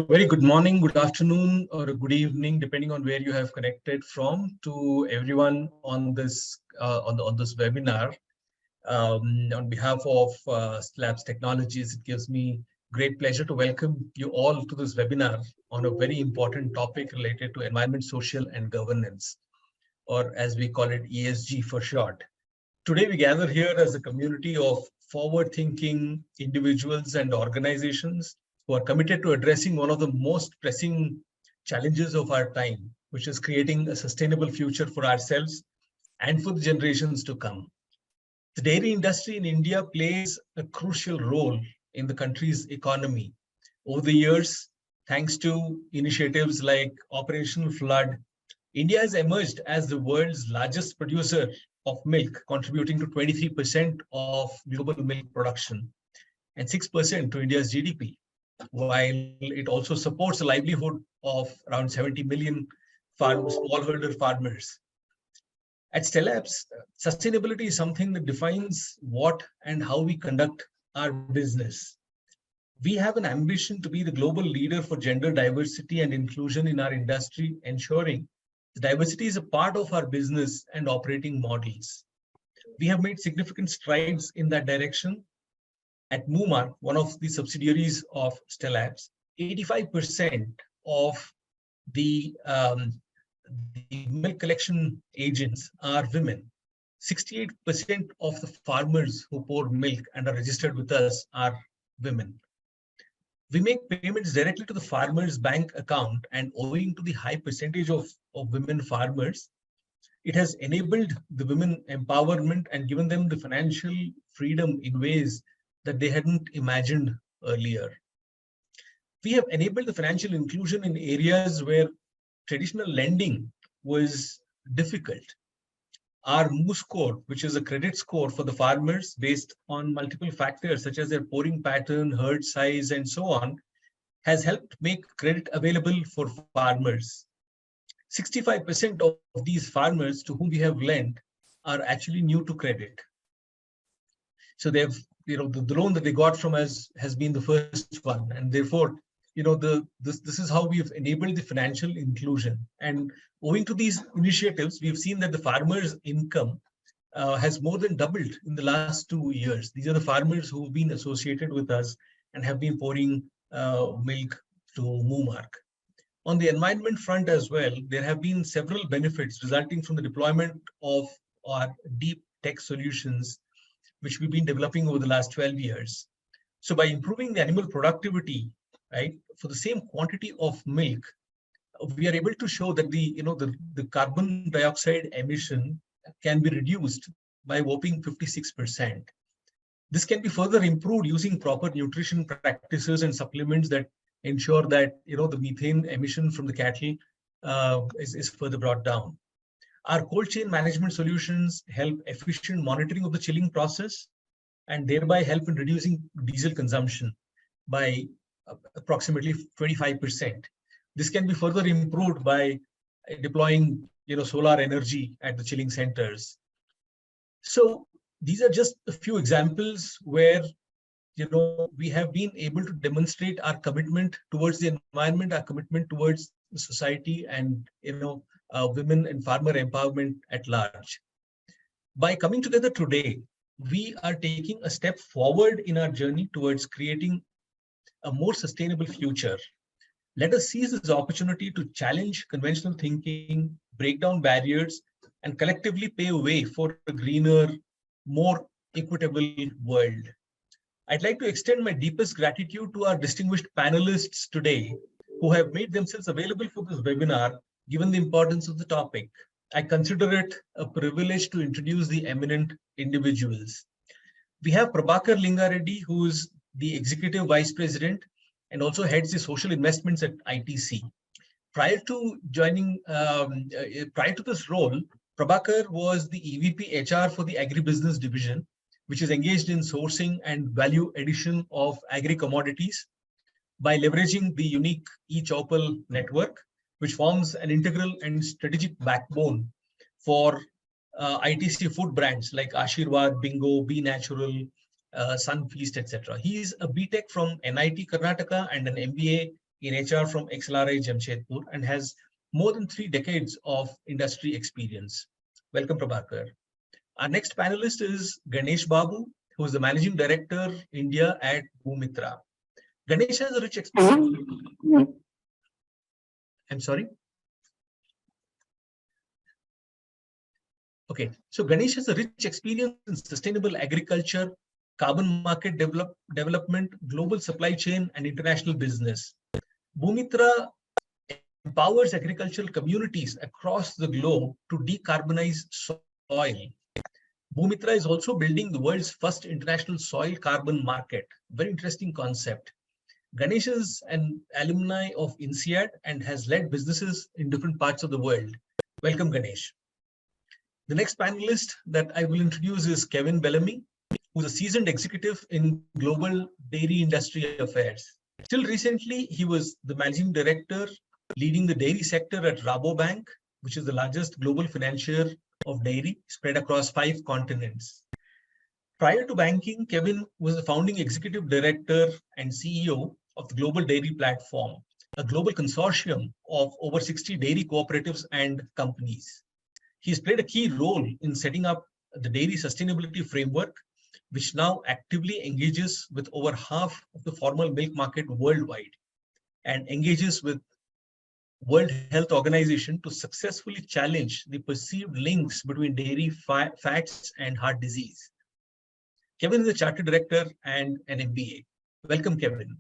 Very good morning, good afternoon, or a good evening, depending on where you have connected from, to everyone on this on this webinar. On behalf of Labs Technologies, it gives me great pleasure to welcome you all to this webinar on a very important topic related to environment, social, and governance, or as we call it, ESG for short. Today, we gather here as a community of forward-thinking individuals and organizations who are committed to addressing one of the most pressing challenges of our time, which is creating a sustainable future for ourselves and for the generations to come. The dairy industry in India plays a crucial role in the country's economy. Over the years, thanks to initiatives like Operation Flood, India has emerged as the world's largest producer of milk, contributing to 23% of global milk production and 6% to India's GDP, while it also supports the livelihood of around 70 million smallholder farmers. At Stellabs, sustainability is something that defines what and how we conduct our business. We have an ambition to be the global leader for gender diversity and inclusion in our industry, ensuring the diversity is a part of our business and operating models. We have made significant strides in that direction. At Moomark, one of the subsidiaries of Stellabs, 85% of the milk collection agents are women. 68% of the farmers who pour milk and are registered with us are women. We make payments directly to the farmer's bank account, and owing to the high percentage of women farmers, it has enabled the women empowerment and given them the financial freedom in ways that they hadn't imagined earlier. We have enabled the financial inclusion in areas where traditional lending was difficult. Our MOO score, which is a credit score for the farmers based on multiple factors such as their pouring pattern, herd size, and so on, has helped make credit available for farmers. 65% of these farmers to whom we have lent are actually new to credit. So they've, the loan that they got from us has been the first one, and therefore, this is how we've enabled the financial inclusion. And owing to these initiatives, we've seen that the farmers' income has more than doubled in the last 2 years. These are the farmers who've been associated with us and have been pouring milk to Moomark. On the environment front as well, there have been several benefits resulting from the deployment of our deep tech solutions, which we've been developing over the last 12 years. So by improving the animal productivity, right, for the same quantity of milk, we are able to show that the carbon dioxide emission can be reduced by a whopping 56%. This can be further improved using proper nutrition practices and supplements that ensure that the methane emission from the cattle is further brought down. Our cold chain management solutions help efficient monitoring of the chilling process and thereby help in reducing diesel consumption by approximately 25%. This can be further improved by deploying solar energy at the chilling centers. So these are just a few examples where we have been able to demonstrate our commitment towards the environment, our commitment towards the society, and women and farmer empowerment at large. By coming together today, we are taking a step forward in our journey towards creating a more sustainable future. Let us seize this opportunity to challenge conventional thinking, break down barriers, and collectively pave a way for a greener, more equitable world. I'd like to extend my deepest gratitude to our distinguished panelists today who have made themselves available for this webinar, given the importance of the topic. I consider it a privilege to introduce the eminent individuals. We have Prabhakar Lingareddy, who is the Executive Vice President and also heads the social investments at ITC. Prior to this role, Prabhakar was the EVP HR for the Agribusiness Division, which is engaged in sourcing and value addition of agri-commodities by leveraging the unique e-Chopal network, which forms an integral and strategic backbone for ITC food brands like Ashirwad, Bingo, Be Natural, Sunfeast, etc. He is a BTech from NIT Karnataka and an MBA in HR from XLRI Jamshedpur and has more than 3 decades of industry experience. Welcome, Prabhakar. Our next panelist is Ganesh Babu, who is the Managing Director, India at Bhumitra. Ganesh has a rich experience. I'm sorry. Okay, so Ganesh has a rich experience in sustainable agriculture, carbon market development, global supply chain, and international business. Bhumitra empowers agricultural communities across the globe to decarbonize soil. Bhumitra is also building the world's first international soil carbon market. Very interesting concept. Ganesh is an alumni of INSEAD and has led businesses in different parts of the world. Welcome, Ganesh. The next panelist that I will introduce is Kevin Bellamy, who's a seasoned executive in global dairy industry affairs. Till recently, he was the managing director leading the dairy sector at Rabobank, which is the largest global financier of dairy spread across 5 continents. Prior to banking, Kevin was the founding executive director and CEO of the Global Dairy Platform, a global consortium of over 60 dairy cooperatives and companies. He's played a key role in setting up the dairy sustainability framework, which now actively engages with over half of the formal milk market worldwide and engages with World Health Organization to successfully challenge the perceived links between dairy fats and heart disease. Kevin is a chartered director and an MBA. Welcome, Kevin.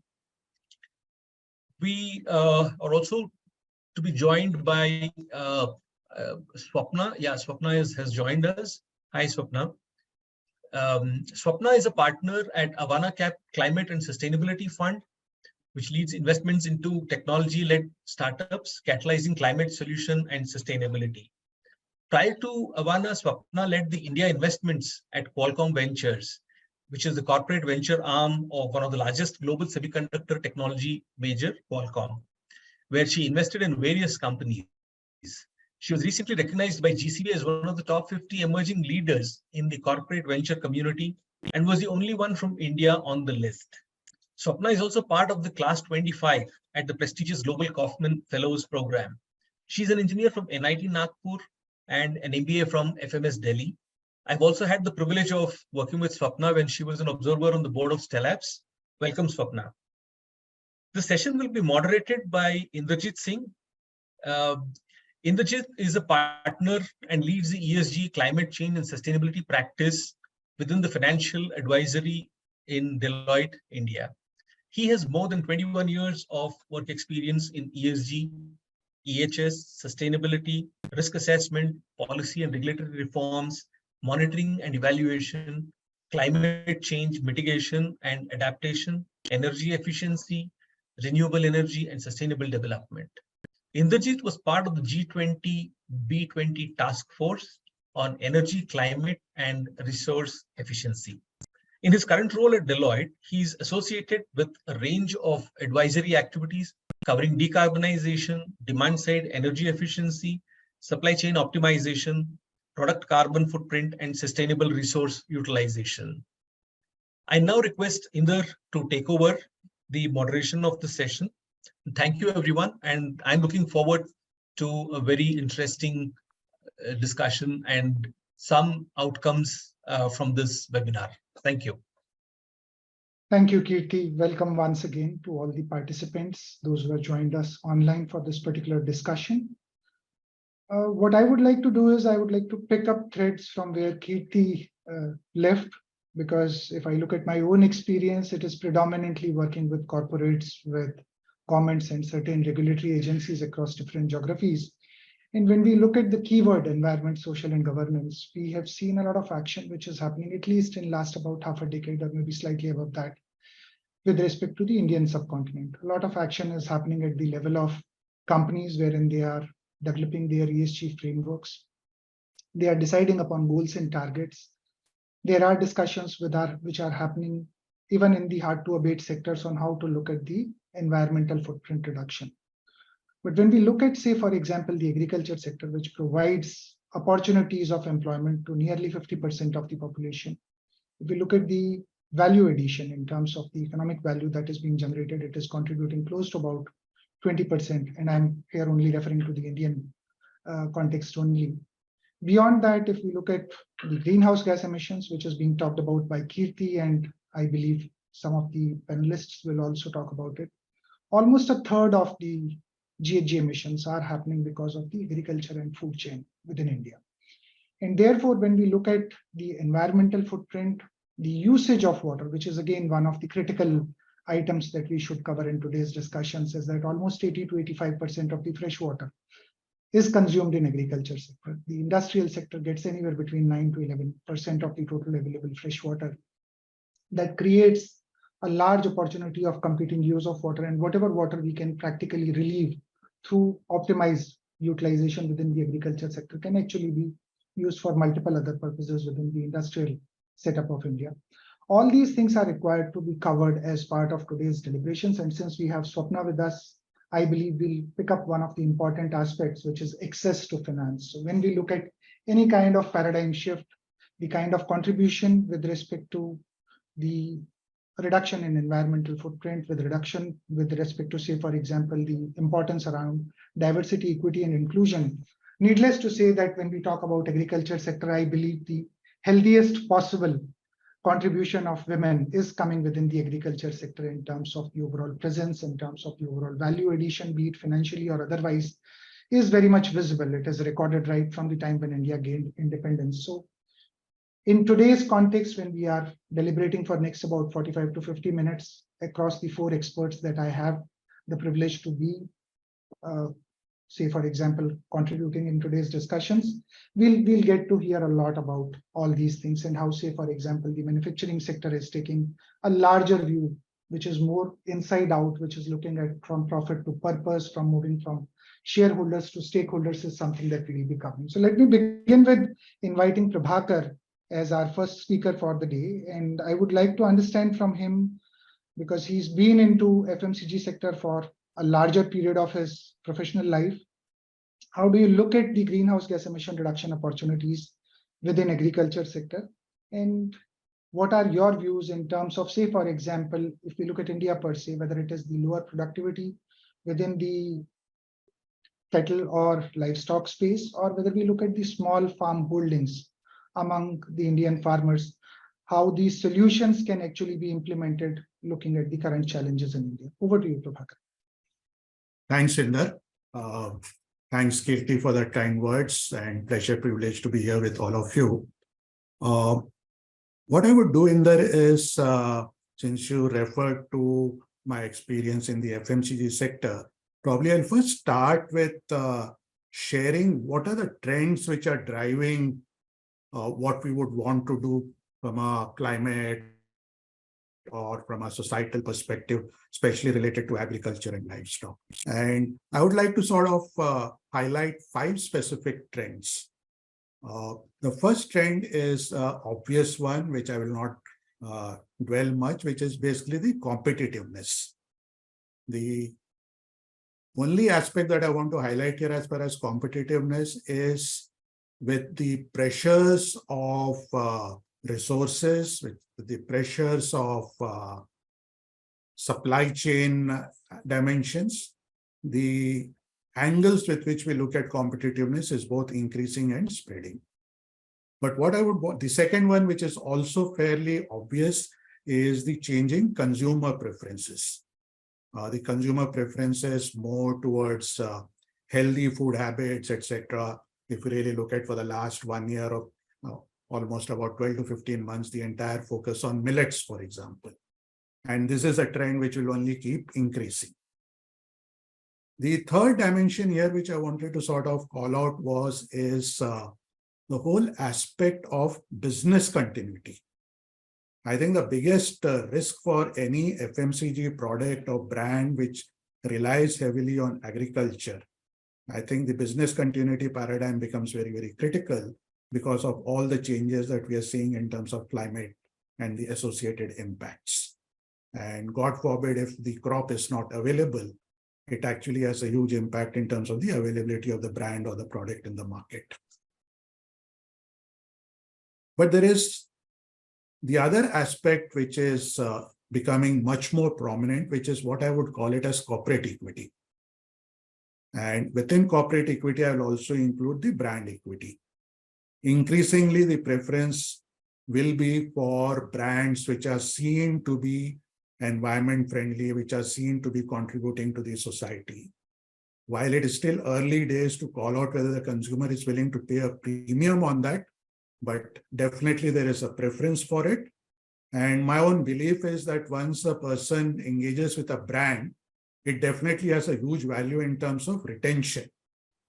We are also to be joined by Swapna. Yeah, Swapna has joined us. Hi, Swapna. Swapna is a partner at Avana Cap Climate and Sustainability Fund, which leads investments into technology-led startups, catalyzing climate solution and sustainability. Prior to Avana, Swapna led the India investments at Qualcomm Ventures, which is the corporate venture arm of one of the largest global semiconductor technology major, Qualcomm, where she invested in various companies. She was recently recognized by GCB as one of the top 50 emerging leaders in the corporate venture community and was the only one from India on the list. Swapna is also part of the Class 25 at the prestigious Global Kaufman Fellows Program. She's an engineer from NIT Nagpur and an MBA from FMS Delhi. I've also had the privilege of working with Swapna when she was an observer on the board of Stellabs. Welcome, Swapna. The session will be moderated by Indrajit Singh. Indrajit is a partner and leads the ESG climate change and sustainability practice within the financial advisory in Deloitte, India. He has more than 21 years of work experience in ESG, EHS, sustainability, risk assessment, policy and regulatory reforms, monitoring and evaluation, climate change mitigation and adaptation, energy efficiency, renewable energy, and sustainable development. Indrajit was part of the G20 B20 task force on energy, climate, and resource efficiency. In his current role at Deloitte, he's associated with a range of advisory activities covering decarbonization, demand-side energy efficiency, supply chain optimization, product carbon footprint, and sustainable resource utilization. I now request Inder to take over the moderation of the session. Thank you, everyone, and I'm looking forward to a very interesting discussion and some outcomes from this webinar. Thank you. Thank you, Kirti. Welcome once again to all the participants, those who have joined us online for this particular discussion. What I would like to do is I would like to pick up threads from where Kirti left, because if I look at my own experience, it is predominantly working with corporates, with governments and certain regulatory agencies across different geographies. And when we look at the keyword environment, social and governance, we have seen a lot of action which is happening at least in last about half a decade or maybe slightly above that with respect to the Indian subcontinent. A lot of action is happening at the level of companies wherein they are developing their ESG frameworks. They are deciding upon goals and targets. There are discussions which are happening even in the hard to abate sectors on how to look at the environmental footprint reduction. But when we look at, say, for example, the agriculture sector, which provides opportunities of employment to nearly 50% of the population, if we look at the value addition in terms of the economic value that is being generated, it is contributing close to about 20%, and I'm here only referring to the Indian context only. Beyond that, if we look at the greenhouse gas emissions, which is being talked about by Kirti, and I believe some of the panelists will also talk about it, almost a third of the GHG emissions are happening because of the agriculture and food chain within India. And therefore, when we look at the environmental footprint, the usage of water, which is again one of the critical items that we should cover in today's discussions, is that almost 80 to 85% of the fresh water is consumed in agriculture sector. The industrial sector gets anywhere between 9 to 11% of the total available fresh water. That creates a large opportunity of competing use of water, and whatever water we can practically relieve through optimized utilization within the agriculture sector can actually be used for multiple other purposes within the industrial setup of India. All these things are required to be covered as part of today's deliberations. And since we have Swapna with us, I believe we'll pick up one of the important aspects, which is access to finance. So when we look at any kind of paradigm shift, the kind of contribution with respect to the reduction in environmental footprint, with respect to, say, for example, the importance around diversity, equity, and inclusion. Needless to say that when we talk about agriculture sector, I believe the healthiest possible contribution of women is coming within the agriculture sector in terms of the overall presence, in terms of the overall value addition, be it financially or otherwise, is very much visible. It is recorded right from the time when India gained independence. So in today's context, when we are deliberating for next about 45 to 50 minutes across the four experts that I have the privilege to be, say, for example, contributing in today's discussions, we'll get to hear a lot about all these things and how, say, for example, the manufacturing sector is taking a larger view, which is more inside out, which is looking at from profit to purpose, from moving from shareholders to stakeholders, is something that we will be covering. So let me begin with inviting Prabhakar as our first speaker for the day. And I would like to understand from him, because he's been into FMCG sector for a larger period of his professional life. How do you look at the greenhouse gas emission reduction opportunities within agriculture sector? And what are your views in terms of, say, for example, if we look at India per se, whether it is the lower productivity within the cattle or livestock space, or whether we look at the small farm holdings among the Indian farmers, how these solutions can actually be implemented looking at the current challenges in India. Over to you, Prabhakar. Thanks, Inder. Thanks, Kirti, for the kind words, and pleasure, privilege to be here with all of you. What I would do, Inder, is since you referred to my experience in the FMCG sector, probably I'll first start with sharing what are the trends which are driving what we would want to do from a climate or from a societal perspective, especially related to agriculture and livestock. And I would like to sort of highlight 5 specific trends. The first trend is an obvious one, which I will not dwell much, which is basically the competitiveness. The only aspect that I want to highlight here as far as competitiveness is with the pressures of resources, with the pressures of supply chain dimensions, the angles with which we look at competitiveness is both increasing and spreading. But what I would want, the second one, which is also fairly obvious, is the changing consumer preferences. The consumer preferences more towards healthy food habits, etc. If we really look at for the last 1 year of almost about 12 to 15 months, the entire focus on millets, for example. And this is a trend which will only keep increasing. The third dimension here, which I wanted to sort of call out is the whole aspect of business continuity. I think the biggest risk for any FMCG product or brand which relies heavily on agriculture, I think the business continuity paradigm becomes very, very critical because of all the changes that we are seeing in terms of climate and the associated impacts. And God forbid, if the crop is not available, it actually has a huge impact in terms of the availability of the brand or the product in the market. But there is the other aspect which is becoming much more prominent, which is what I would call it as corporate equity. And within corporate equity, I will also include the brand equity. Increasingly, the preference will be for brands which are seen to be environment friendly, which are seen to be contributing to the society. While it is still early days to call out whether the consumer is willing to pay a premium on that, but definitely there is a preference for it. And my own belief is that once a person engages with a brand, it definitely has a huge value in terms of retention.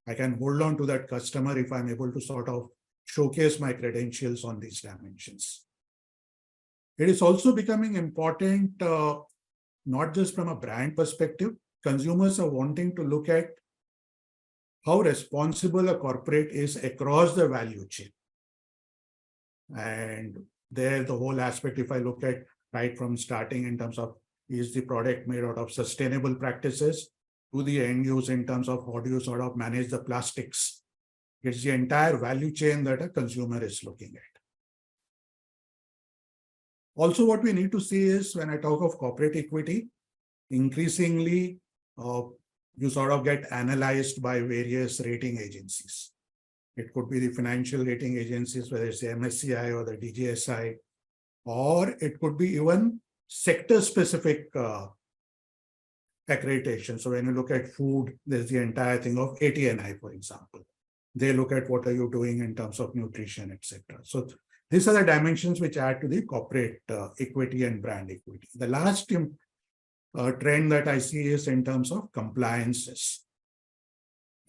I can hold on to that customer if I'm able to sort of showcase my credentials on these dimensions. It is also becoming important, not just from a brand perspective. Consumers are wanting to look at how responsible a corporate is across the value chain. And there, the whole aspect, if I look at right from starting in terms of is the product made out of sustainable practices to the end use in terms of how do you sort of manage the plastics. It's the entire value chain that a consumer is looking at. Also, what we need to see is when I talk of corporate equity, increasingly you sort of get analyzed by various rating agencies. It could be the financial rating agencies, whether it's the MSCI or the DJSI, or it could be even sector-specific accreditation. So when you look at food, there's the entire thing of ATNI, for example. They look at what are you doing in terms of nutrition, etc. So these are the dimensions which add to the corporate equity and brand equity. The last trend that I see is in terms of compliances.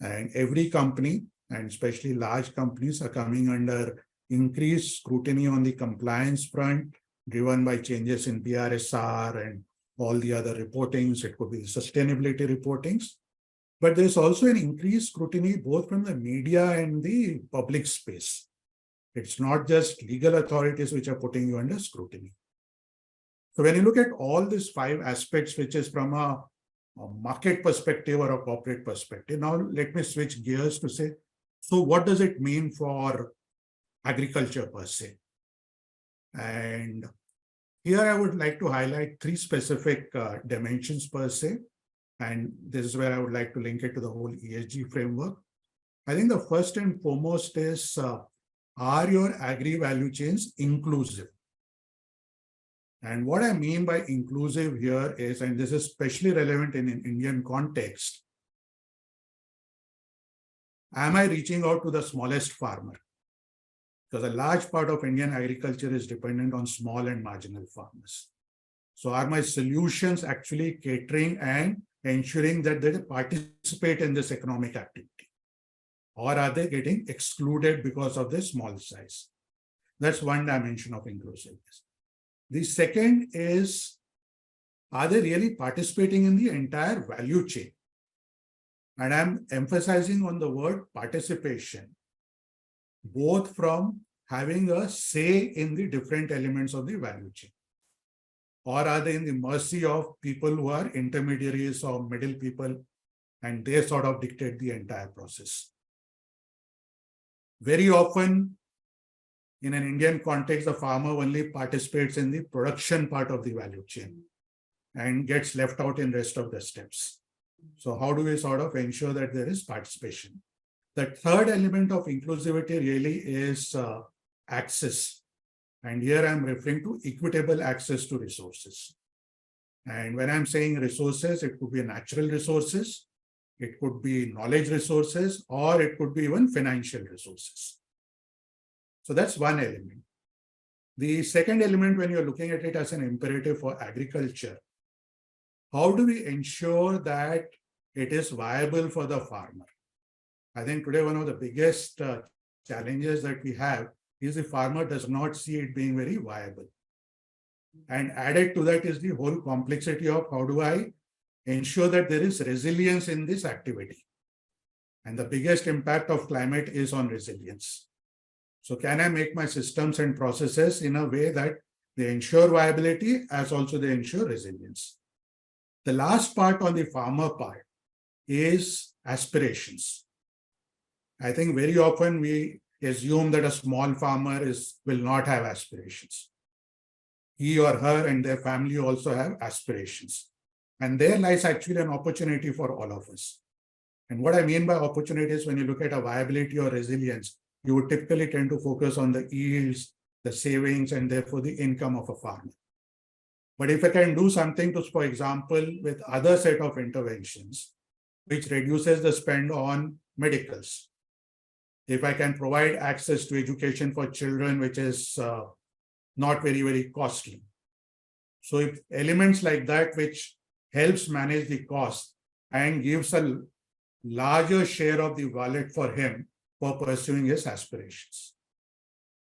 And every company, and especially large companies, are coming under increased scrutiny on the compliance front, driven by changes in BRSR and all the other reportings. It could be sustainability reportings. But there's also an increased scrutiny both from the media and the public space. It's not just legal authorities which are putting you under scrutiny. So when you look at all these 5 aspects, which is from a market perspective or a corporate perspective, now let me switch gears to say, so what does it mean for agriculture per se? And here I would like to highlight 3 specific dimensions per se. And this is where I would like to link it to the whole ESG framework. I think the first and foremost is, are your agri-value chains inclusive? And what I mean by inclusive here is, and this is especially relevant in an Indian context, am I reaching out to the smallest farmer? Because a large part of Indian agriculture is dependent on small and marginal farmers. So are my solutions actually catering and ensuring that they participate in this economic activity? Or are they getting excluded because of their small size? That's one dimension of inclusiveness. The second is, are they really participating in the entire value chain? And I'm emphasizing on the word participation, both from having a say in the different elements of the value chain. Or are they in the mercy of people who are intermediaries or middle people, and they sort of dictate the entire process? Very often, in an Indian context, the farmer only participates in the production part of the value chain and gets left out in rest of the steps. So how do we sort of ensure that there is participation? The third element of inclusivity really is access. And here I'm referring to equitable access to resources. And when I'm saying resources, it could be natural resources, it could be knowledge resources, or it could be even financial resources. So that's one element. The second element, when you're looking at it as an imperative for agriculture, how do we ensure that it is viable for the farmer? I think today one of the biggest challenges that we have is the farmer does not see it being very viable. And added to that is the whole complexity of how do I ensure that there is resilience in this activity. And the biggest impact of climate is on resilience. So can I make my systems and processes in a way that they ensure viability as also they ensure resilience? The last part on the farmer part is aspirations. I think very often we assume that a small farmer will not have aspirations. He or her and their family also have aspirations. And there lies actually an opportunity for all of us. And what I mean by opportunities, when you look at a viability or resilience, you would typically tend to focus on the yields, the savings, and therefore the income of a farmer. But if I can do something to, for example, with other set of interventions, which reduces the spend on medicals, if I can provide access to education for children, which is not very, very costly. So if elements like that, which helps manage the cost and gives a larger share of the wallet for him for pursuing his aspirations.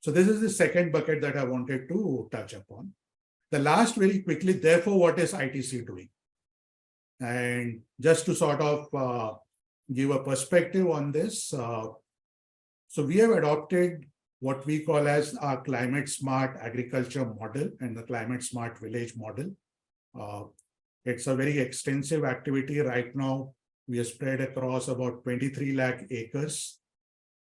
So this is the second bucket that I wanted to touch upon. The last, very quickly, therefore, what is ITC doing? And just to sort of give a perspective on this, so we have adopted what we call as our climate smart agriculture model and the climate smart village model. It's a very extensive activity. Right now, we are spread across about 23 lakh acres,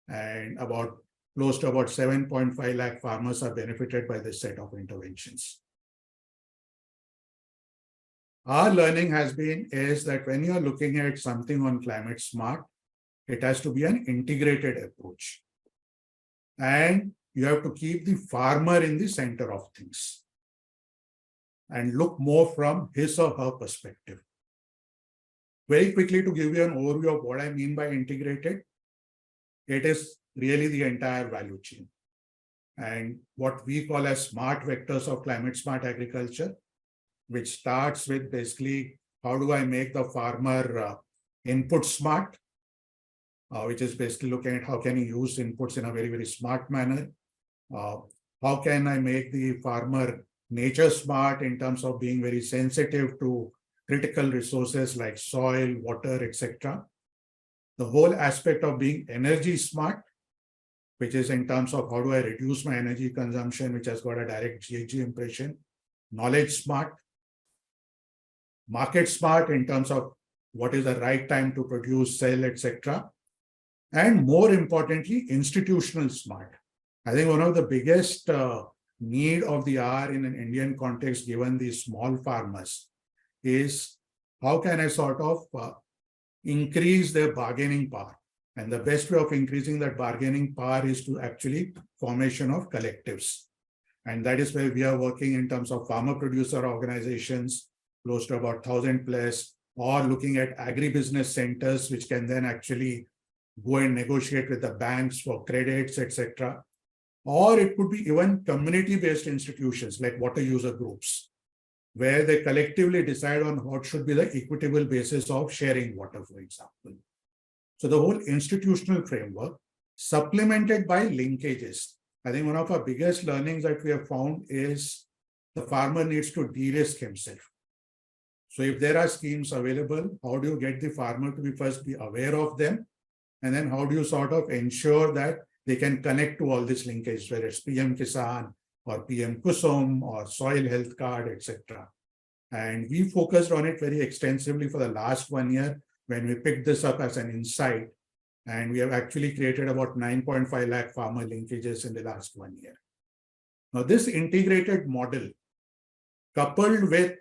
and about close to about 7.5 lakh farmers are benefited by this set of interventions. Our learning has been is that when you're looking at something on climate smart, it has to be an integrated approach. And you have to keep the farmer in the center of things and look more from his or her perspective. Very quickly, to give you an overview of what I mean by integrated, it is really the entire value chain. And what we call as smart vectors of climate smart agriculture, which starts with basically how do I make the farmer input smart, which is basically looking at how can he use inputs in a very, very smart manner. How can I make the farmer nature smart in terms of being very sensitive to critical resources like soil, water, etc. The whole aspect of being energy smart, which is in terms of how do I reduce my energy consumption, which has got a direct GHG impression. Knowledge smart, market smart in terms of what is the right time to produce, sell, etc. And more importantly, institutional smart. I think one of the biggest need of the hour in an Indian context, given these small farmers, is how can I sort of increase their bargaining power? And the best way of increasing that bargaining power is to actually formation of collectives. And that is where we are working in terms of farmer producer organizations, close to about 1,000 plus, or looking at agribusiness centers, which can then actually go and negotiate with the banks for credits, etc. Or it could be even community-based institutions like water user groups, where they collectively decide on what should be the equitable basis of sharing water, for example. So the whole institutional framework, supplemented by linkages. I think one of our biggest learnings that we have found is the farmer needs to de-risk himself. So if there are schemes available, how do you get the farmer to first be aware of them? And then how do you sort of ensure that they can connect to all these linkages, whether it's PM Kisan or PM Kusum or soil health card, etc. And we focused on it very extensively for the last 1 year when we picked this up as an insight. And we have actually created about 9.5 lakh farmer linkages in the last 1 year. Now, this integrated model, coupled with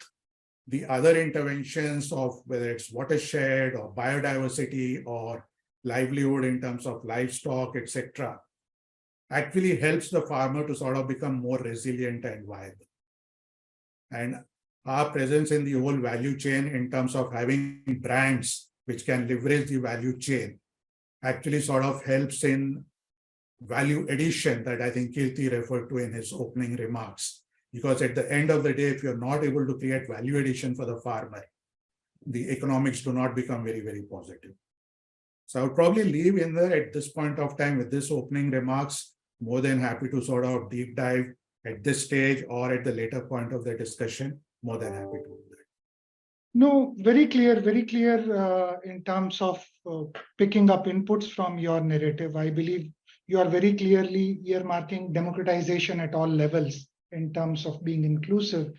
the other interventions of whether it's watershed or biodiversity or livelihood in terms of livestock, etc., actually helps the farmer to sort of become more resilient and viable. And our presence in the whole value chain in terms of having brands which can leverage the value chain actually sort of helps in value addition that I think Kirti referred to in his opening remarks. Because at the end of the day, if you're not able to create value addition for the farmer, the economics do not become very, very positive. So I would probably leave in there at this point of time with this opening remarks. More than happy to sort of deep dive at this stage or at the later point of the discussion. More than happy to do that. No, very clear in terms of picking up inputs from your narrative. I believe you are very clearly earmarking democratization at all levels in terms of being inclusive.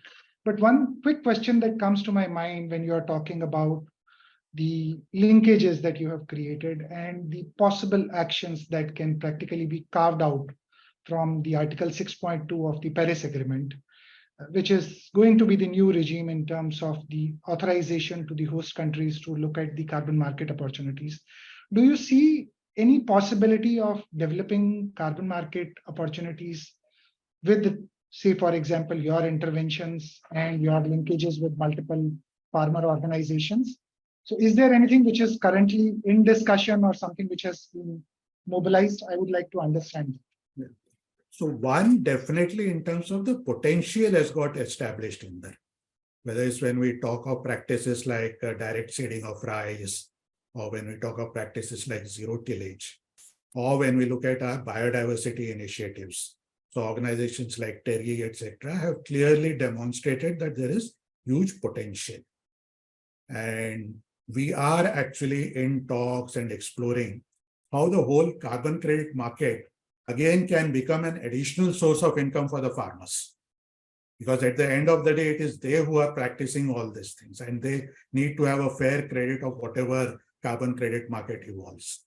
But one quick question that comes to my mind when you are talking about the linkages that you have created and the possible actions that can practically be carved out from the Article 6.2 of the Paris Agreement. which is going to be the new regime in terms of the authorization to the host countries to look at the carbon market opportunities. Do you see any possibility of developing carbon market opportunities with, say, for example, your interventions and your linkages with multiple farmer organizations? So is there anything which is currently in discussion or something which has been mobilized? I would like to understand. Yeah. So one, definitely in terms of the potential has got established in there. Whether it's when we talk of practices like direct seeding of rice, or when we talk of practices like zero tillage, or when we look at our biodiversity initiatives. So organizations like TERI, etc., have clearly demonstrated that there is huge potential. And we are actually in talks and exploring how the whole carbon credit market again can become an additional source of income for the farmers. Because at the end of the day, it is they who are practicing all these things, and they need to have a fair credit of whatever carbon credit market evolves.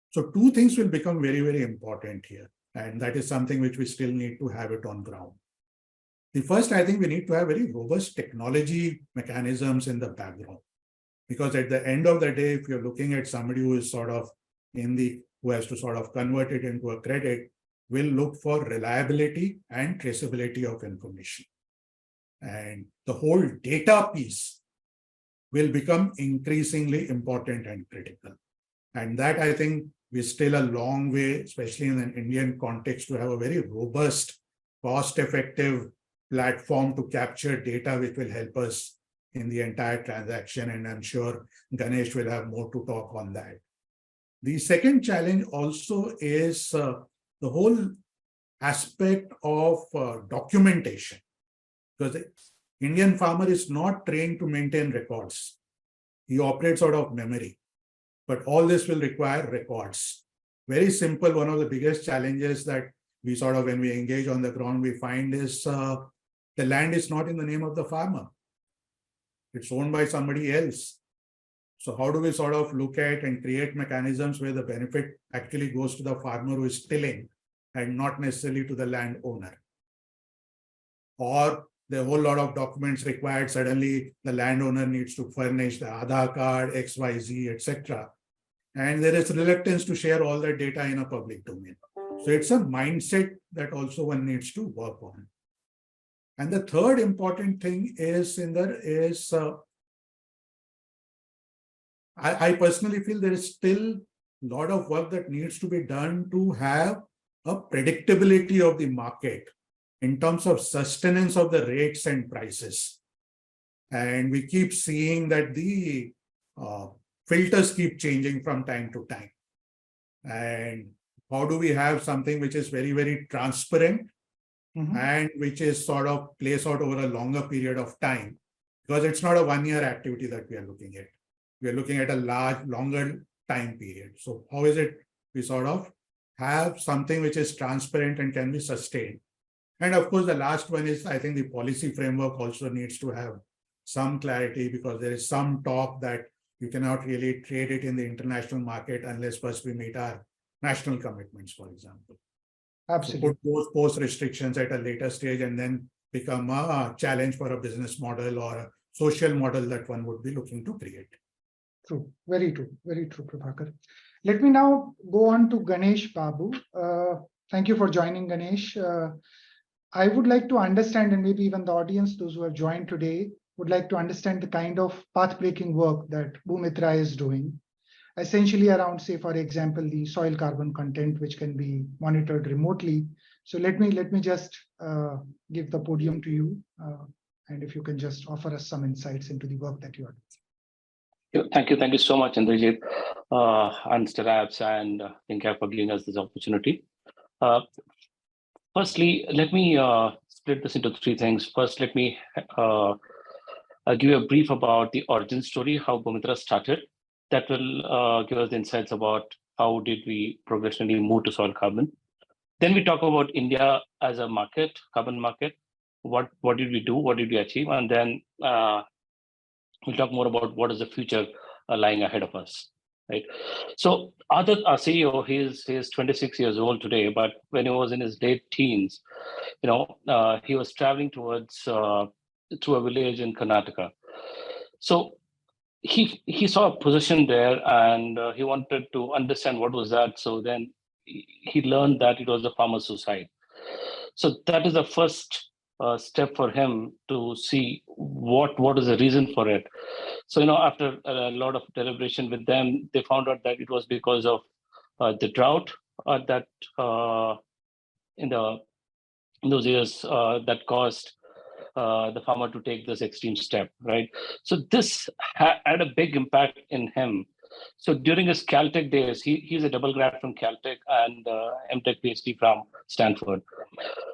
So two things will become very, very important here. And that is something which we still need to have it on ground. The first, I think we need to have very robust technology mechanisms in the background. Because at the end of the day, if you're looking at somebody who is sort of who has to sort of convert it into a credit, will look for reliability and traceability of information. And the whole data piece will become increasingly important and critical. And that, I think, we're still a long way, especially in an Indian context, to have a very robust, cost-effective platform to capture data, which will help us in the entire transaction. And I'm sure Ganesh will have more to talk on that. The second challenge also is the whole aspect of documentation, because the Indian farmer is not trained to maintain records. He operates out of memory, but all this will require records. Very simple. One of the biggest challenges that we sort of, when we engage on the ground, we find is the land is not in the name of the farmer. It's owned by somebody else. So how do we sort of look at and create mechanisms where the benefit actually goes to the farmer who is tilling and not necessarily to the landowner? Or the whole lot of documents required, suddenly the landowner needs to furnish the Aadhaar card, XYZ, etc. And there is reluctance to share all that data in a public domain. So it's a mindset that also one needs to work on. And the third important thing is I personally feel there is still a lot of work that needs to be done to have a predictability of the market in terms of sustenance of the rates and prices. And we keep seeing that the filters keep changing from time to time. And how do we have something which is very, very transparent and which is sort of plays out over a longer period of time? Because it's not a one-year activity that we are looking at. We are looking at a longer time period. So how is it we sort of have something which is transparent and can be sustained? And of course, the last one is, I think the policy framework also needs to have some clarity, because there is some talk that you cannot really trade it in the international market unless first we meet our national commitments, for example. Absolutely. So put those post restrictions at a later stage and then become a challenge for a business model or a social model that one would be looking to create. True. Very true, Prabhakar. Let me now go on to Ganesh Babu. Thank you for joining, Ganesh. I would like to understand, and maybe even the audience, those who have joined today, would like to understand the kind of path-breaking work that Bhumitra is doing, essentially around, say, for example, the soil carbon content, which can be monitored remotely. So let me just give the podium to you, and if you can just offer us some insights into the work that you are doing. Thank you so much, Indrajit, and Starabs and Inca for giving us this opportunity. Firstly, let me split this into three things. First, let me give you a brief about the origin story, how Bhumitra started. That will give us insights about how did we progressively move to soil carbon. Then we talk about India as a market, carbon market. What did we do? What did we achieve? And then we'll talk more about what is the future lying ahead of us. right? So our CEO, he's 26 years old today, but when he was in his late teens, he was traveling towards through a village in Karnataka. So he saw a position there, and he wanted to understand what was that. So then he learned that it was a farmer's suicide. So that is the first step for him to see what is the reason for it. So after a lot of deliberation with them, they found out that it was because of the drought that in those years that caused the farmer to take this extreme step, right? So this had a big impact in him. So during his Caltech days, he's a double grad from Caltech and MTech PhD from Stanford.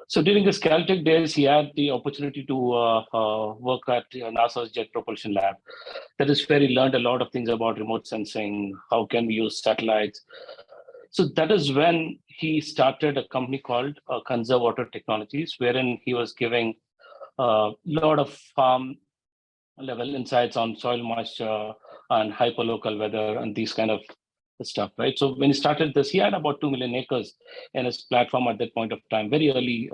So during his Caltech days, he had the opportunity to work at NASA's Jet Propulsion Lab. That is where he learned a lot of things about remote sensing, how can we use satellites. So that is when he started a company called Conserve Water Technologies, wherein he was giving a lot of farm level insights on soil moisture and hyperlocal weather and these kind of stuff, right? So when he started this, he had about 2 million acres in his platform at that point of time, very early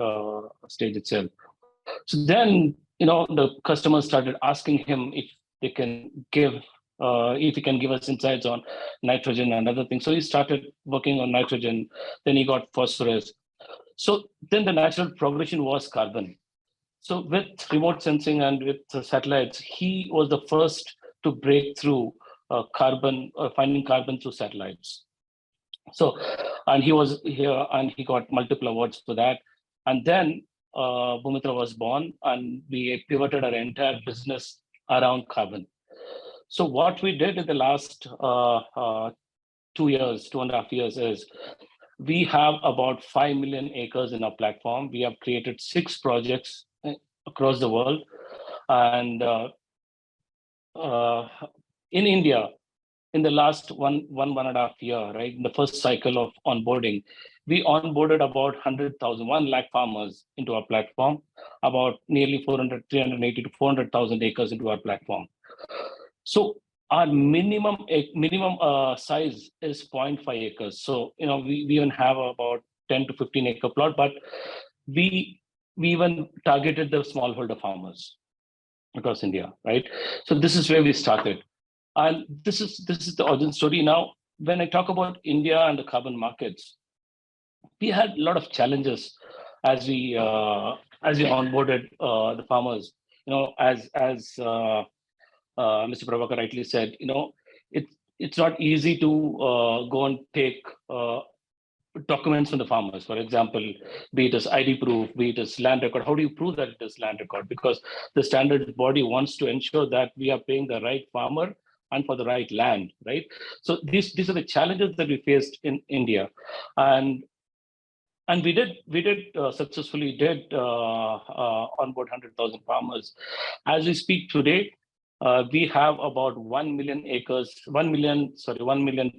stage itself. So then, the customers started asking him if they can if he can give us insights on nitrogen and other things. So he started working on nitrogen, then he got phosphorus. So then the natural progression was carbon. So with remote sensing and with satellites, he was the first to break through finding carbon through satellites. So, and he was here and he got multiple awards for that. And then Bhumitra was born, and we pivoted our entire business around carbon. So what we did in the last 2.5 years is we have about 5 million acres in our platform. We have created 6 projects across the world. And in India, in the last one and a half year, right, in the first cycle of onboarding, we onboarded about 1 lakh farmers into our platform, about nearly 380 to 400,000 acres into our platform. So our minimum size is 0.5 acres. So, we even have about 10 to 15 acre plot, but we even targeted the smallholder farmers across India, right? So this is where we started. And this is the origin story. Now, when I talk about India and the carbon markets, we had a lot of challenges as we onboarded the farmers. As Mr. Prabhakar rightly said, it's not easy to go and take documents from the farmers. For example, be it as ID proof, be it as land record. How do you prove that it is land record? Because the standard body wants to ensure that we are paying the right farmer and for the right land, right? So these are the challenges that we faced in India, and we did successfully onboard 100,000 farmers. As we speak today, we have about 1 million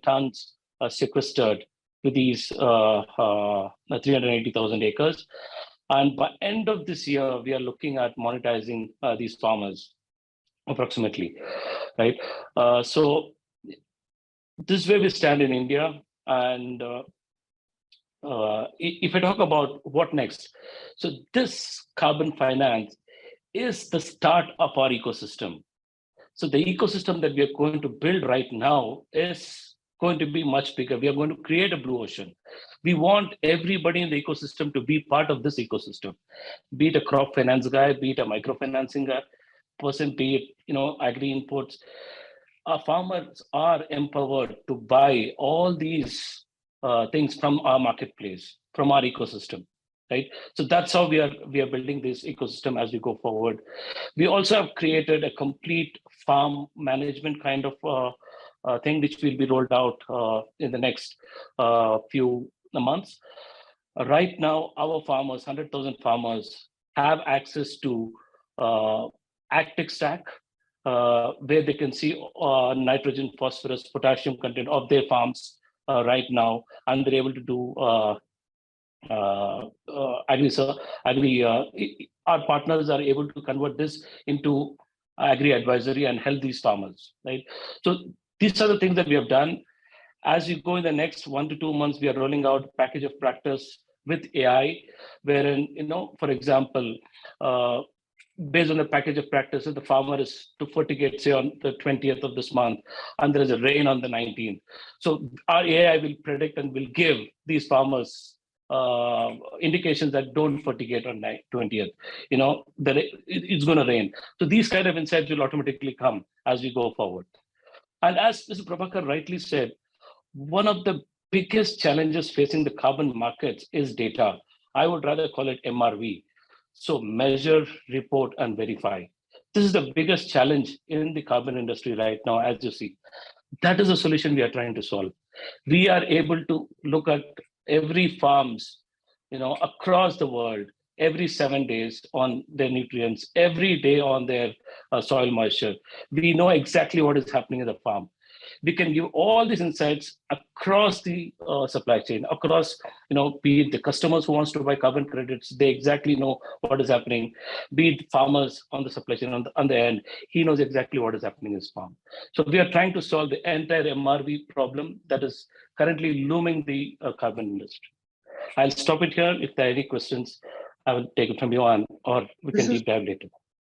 tons sequestered to these 380,000 acres. And by end of this year, we are looking at monetizing these farmers approximately, right? So this is where we stand in India. And if I talk about what next, so this carbon finance is the start of our ecosystem. So the ecosystem that we are going to build right now is going to be much bigger. We are going to create a blue ocean. We want everybody in the ecosystem to be part of this ecosystem, be it a crop finance guy, be it a microfinancing guy, person, be it agri inputs. Our farmers are empowered to buy all these things from our marketplace, from our ecosystem, right? So that's how we are building this ecosystem as we go forward. We also have created a complete farm management kind of thing, which will be rolled out in the next few months. Right now, our farmers, 100,000 farmers, have access to Actic Stack, where they can see nitrogen, phosphorus, potassium content of their farms right now, and they're able to do our partners are able to convert this into agri advisory and help these farmers, right? So these are the things that we have done. As we go in the next 1 to 2 months, we are rolling out a package of practice with AI, wherein, for example, based on the package of practice, if the farmer is to fertigate, say, on the 20th of this month, and there is a rain on the 19th. So our AI will predict and will give these farmers indications that don't fertigate on 20th, that it's going to rain. So these kind of insights will automatically come as we go forward. And as Mr. Prabhakar rightly said, one of the biggest challenges facing the carbon markets is data. I would rather call it MRV. So measure, report, and verify. This is the biggest challenge in the carbon industry right now, as you see. That is a solution we are trying to solve. We are able to look at every farms, across the world, every 7 days on their nutrients, every day on their soil moisture. We know exactly what is happening in the farm. We can give all these insights across the supply chain, across, be it the customers who wants to buy carbon credits, they exactly know what is happening. Be it farmers on the supply chain on the end, he knows exactly what is happening in his farm. So we are trying to solve the entire MRV problem that is currently looming the carbon industry. I'll stop it here. If there are any questions, I will take it from you on, or we can deep dive later.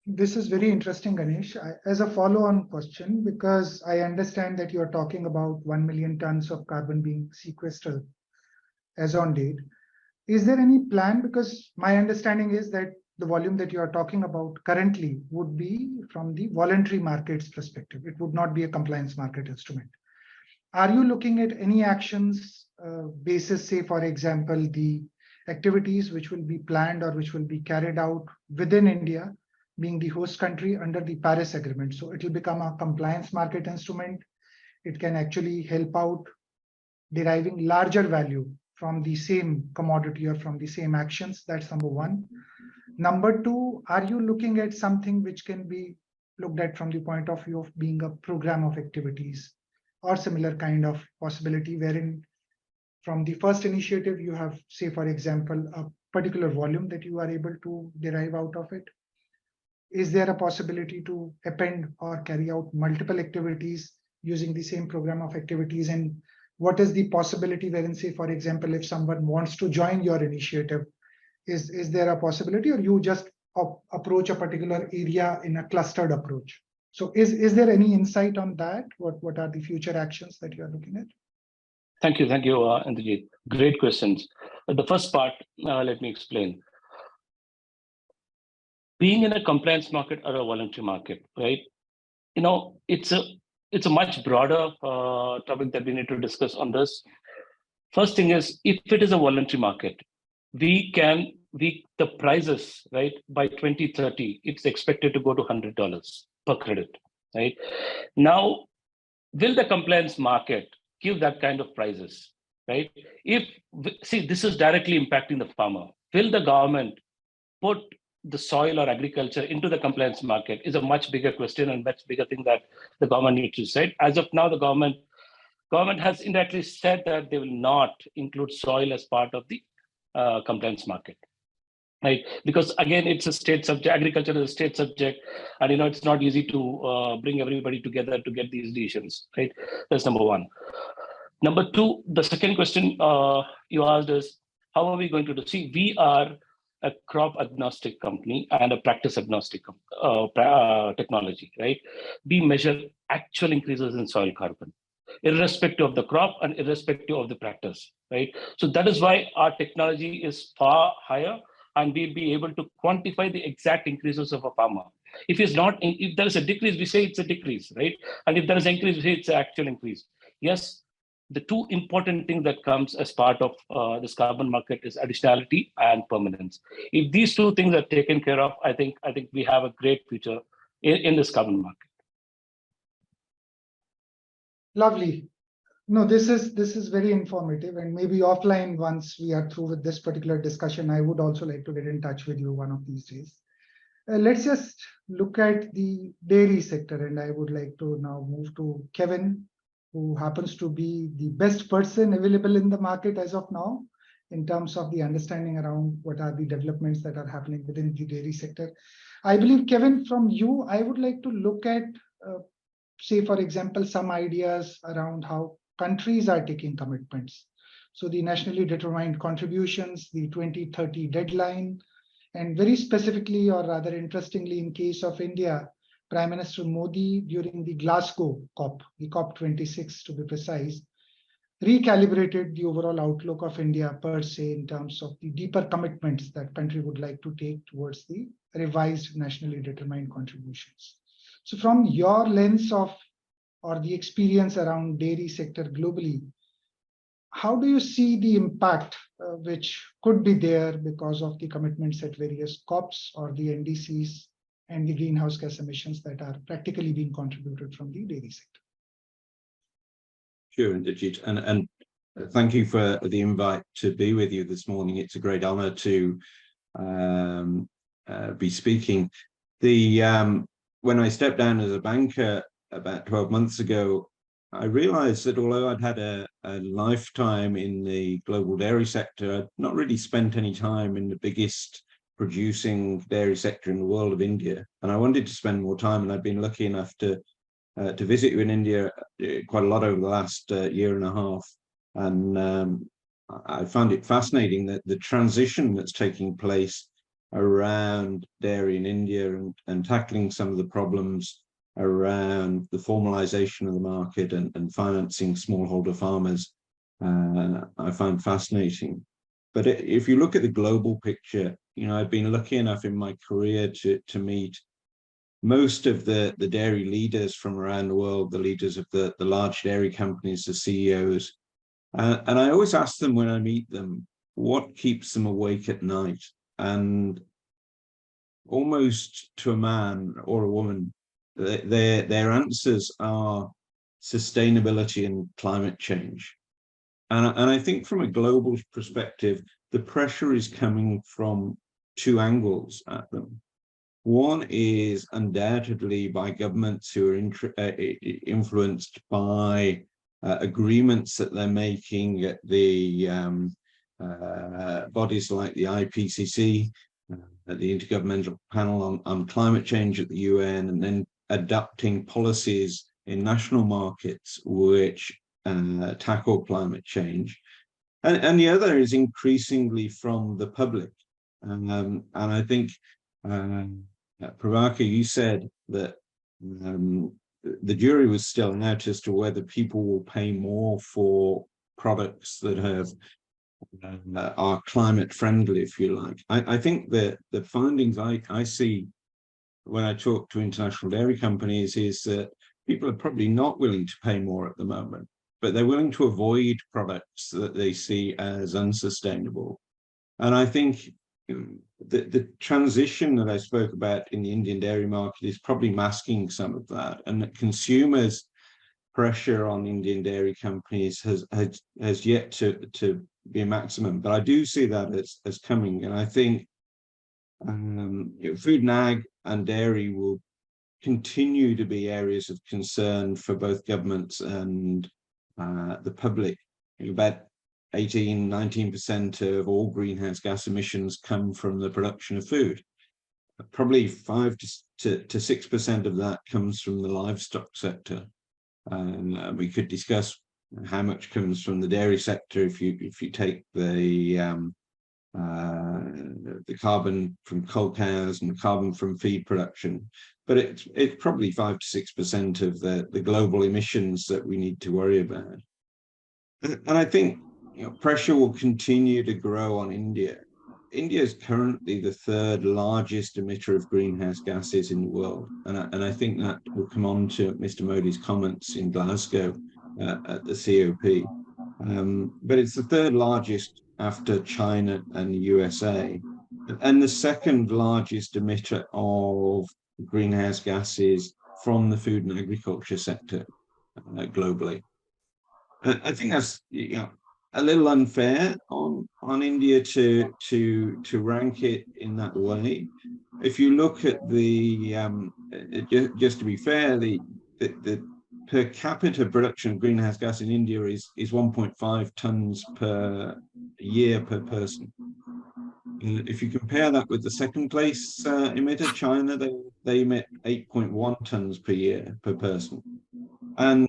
This is very interesting, Ganesh. As a follow-on question, because I understand that you're talking about 1 million tons of carbon being sequestered as on date. Is there any plan? Because my understanding is that the volume that you are talking about currently would be from the voluntary markets perspective. It would not be a compliance market instrument. Are you looking at any actions basis, say, for example, the activities which will be planned or which will be carried out within India, being the host country under the Paris Agreement? So it will become a compliance market instrument. It can actually help out deriving larger value from the same commodity or from the same actions. That's number one. Number two, are you looking at something which can be looked at from the point of view of being a program of activities or similar kind of possibility, wherein from the first initiative, you have, say, for example, a particular volume that you are able to derive out of it? Is there a possibility to append or carry out multiple activities using the same program of activities? And what is the possibility wherein, say, for example, if someone wants to join your initiative, is there a possibility, or you just approach a particular area in a clustered approach? So is there any insight on that? What are the future actions that you are looking at? Thank you, Indrajit. Great questions. The first part, let me explain. Being in a compliance market or a voluntary market, right? It's a much broader topic that we need to discuss on this. First thing is, if it is a voluntary market, the prices, right, by 2030, it's expected to go to $100 per credit, right? Now, will the compliance market give that kind of prices, right? See, this is directly impacting the farmer. Will the government put the soil or agriculture into the compliance market is a much bigger question and much bigger thing that the government needs to decide. As of now, the government has indirectly said that they will not include soil as part of the compliance market, right? Because again, it's a state subject, agriculture is a state subject, and it's not easy to bring everybody together to get these decisions, right? That's number one. Number two, the second question you asked is, how are we going to do? See, we are a crop agnostic company and a practice agnostic technology, right? We measure actual increases in soil carbon, irrespective of the crop and irrespective of the practice, right? So that is why our technology is far higher, and we'll be able to quantify the exact increases of a farmer. If there is a decrease, we say it's a decrease, right? And if there is an increase, we say it's an actual increase. Yes, the two important things that comes as part of this carbon market is additionality and permanence. If these two things are taken care of, I think we have a great future in this carbon market. Lovely. No, this is very informative, and maybe offline, once we are through with this particular discussion, I would also like to get in touch with you one of these days. Let's just look at the dairy sector, and I would like to now move to Kevin, who happens to be the best person available in the market as of now, in terms of the understanding around what are the developments that are happening within the dairy sector. I believe, Kevin, from you, I would like to look at, say, for example, some ideas around how countries are taking commitments. So the nationally determined contributions, the 2030 deadline, and very specifically, or rather interestingly, in case of India, Prime Minister Modi during the Glasgow COP, the COP26 to be precise, recalibrated the overall outlook of India per se in terms of the deeper commitments that country would like to take towards the revised nationally determined contributions. So from your lens of or the experience around dairy sector globally, how do you see the impact which could be there because of the commitments at various COPs or the NDCs and the greenhouse gas emissions that are practically being contributed from the dairy sector? Sure, Indrajit, and thank you for the invite to be with you this morning. It's a great honor to be speaking. When I stepped down as a banker about 12 months ago, I realized that although I'd had a lifetime in the global dairy sector, I'd not really spent any time in the biggest producing dairy sector in the world of India. And I wanted to spend more time, and I've been lucky enough to visit you in India quite a lot over the last year and a half. And I found it fascinating that the transition that's taking place around dairy in India and tackling some of the problems around the formalization of the market and financing smallholder farmers, I find fascinating. But if you look at the global picture, you know, I've been lucky enough in my career to meet most of the dairy leaders from around the world, the leaders of the large dairy companies, the CEOs. And I always ask them when I meet them, what keeps them awake at night? And almost to a man or a woman, their answers are sustainability and climate change. And I think from a global perspective, the pressure is coming from two angles at them. One is undoubtedly by governments who are influenced by agreements that they're making at the bodies like the IPCC, at the Intergovernmental Panel on Climate Change at the UN, and then adopting policies in national markets which tackle climate change. And the other is increasingly from the public. And I think, Prabhakar, you said that the jury was still out as to whether people will pay more for products that are climate friendly, if you like. I think that the findings I see when I talk to international dairy companies is that people are probably not willing to pay more at the moment, but they're willing to avoid products that they see as unsustainable. And I think the transition that I spoke about in the Indian dairy market is probably masking some of that, and that consumers' pressure on Indian dairy companies has yet to be a maximum. But I do see that as coming, and I think food and ag and dairy will continue to be areas of concern for both governments and the public. About 19% of all greenhouse gas emissions come from the production of food. Probably 5 to 6% of that comes from the livestock sector. And we could discuss how much comes from the dairy sector if you take the carbon from cow cows and the carbon from feed production. But it's probably 5 to 6% of the global emissions that we need to worry about. And I think pressure will continue to grow on India. India is currently the third largest emitter of greenhouse gases in the world. And I think that will come on to Mr. Modi's comments in Glasgow at the COP. But it's the third largest after China and the USA, and the second largest emitter of greenhouse gases from the food and agriculture sector globally. I think that's a little unfair on India to rank it in that way. If you look at the just to be fair, the per capita production of greenhouse gas in India is 1.5 tons per year per person. If you compare that with the second place emitter, China, they emit 8.1 tons per year per person. And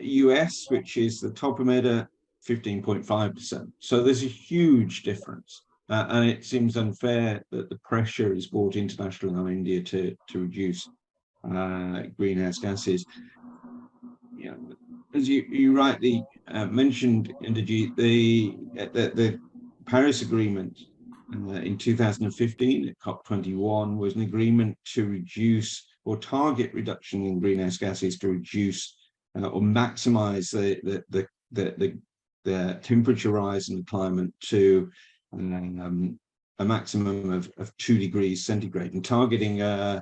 US, which is the top emitter, 15.5%. So there's a huge difference. And it seems unfair that the pressure is brought internationally on India to reduce greenhouse gases. You know, as you rightly mentioned, Inderjeet, the Paris Agreement in 2015 at COP21 was an agreement to reduce or target reduction in greenhouse gases to reduce or maximize the temperature rise in the climate to a maximum of 2 degrees centigrade, and targeting a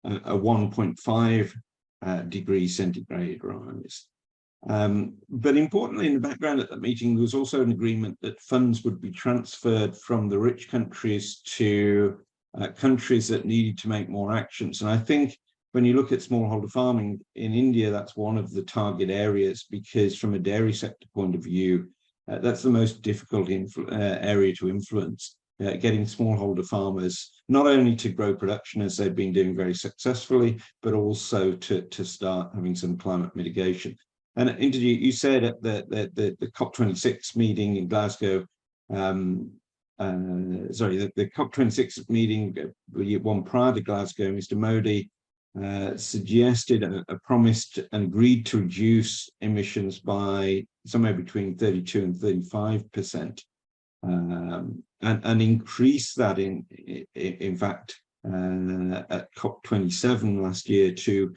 1.5 degrees centigrade rise. But importantly, in the background at that meeting, there was also an agreement that funds would be transferred from the rich countries to countries that needed to make more actions. And I think when you look at smallholder farming in India, that's one of the target areas, because from a dairy sector point of view, that's the most difficult area to influence. Getting smallholder farmers not only to grow production, as they've been doing very successfully, but also to start having some climate mitigation. And Inderjeet, you said at the COP26 meeting in Glasgow, the COP26 meeting, one prior to Glasgow, Mr. Modi suggested a promised and agreed to reduce emissions by somewhere between 32 and 35%. And increase that in fact at COP27 last year to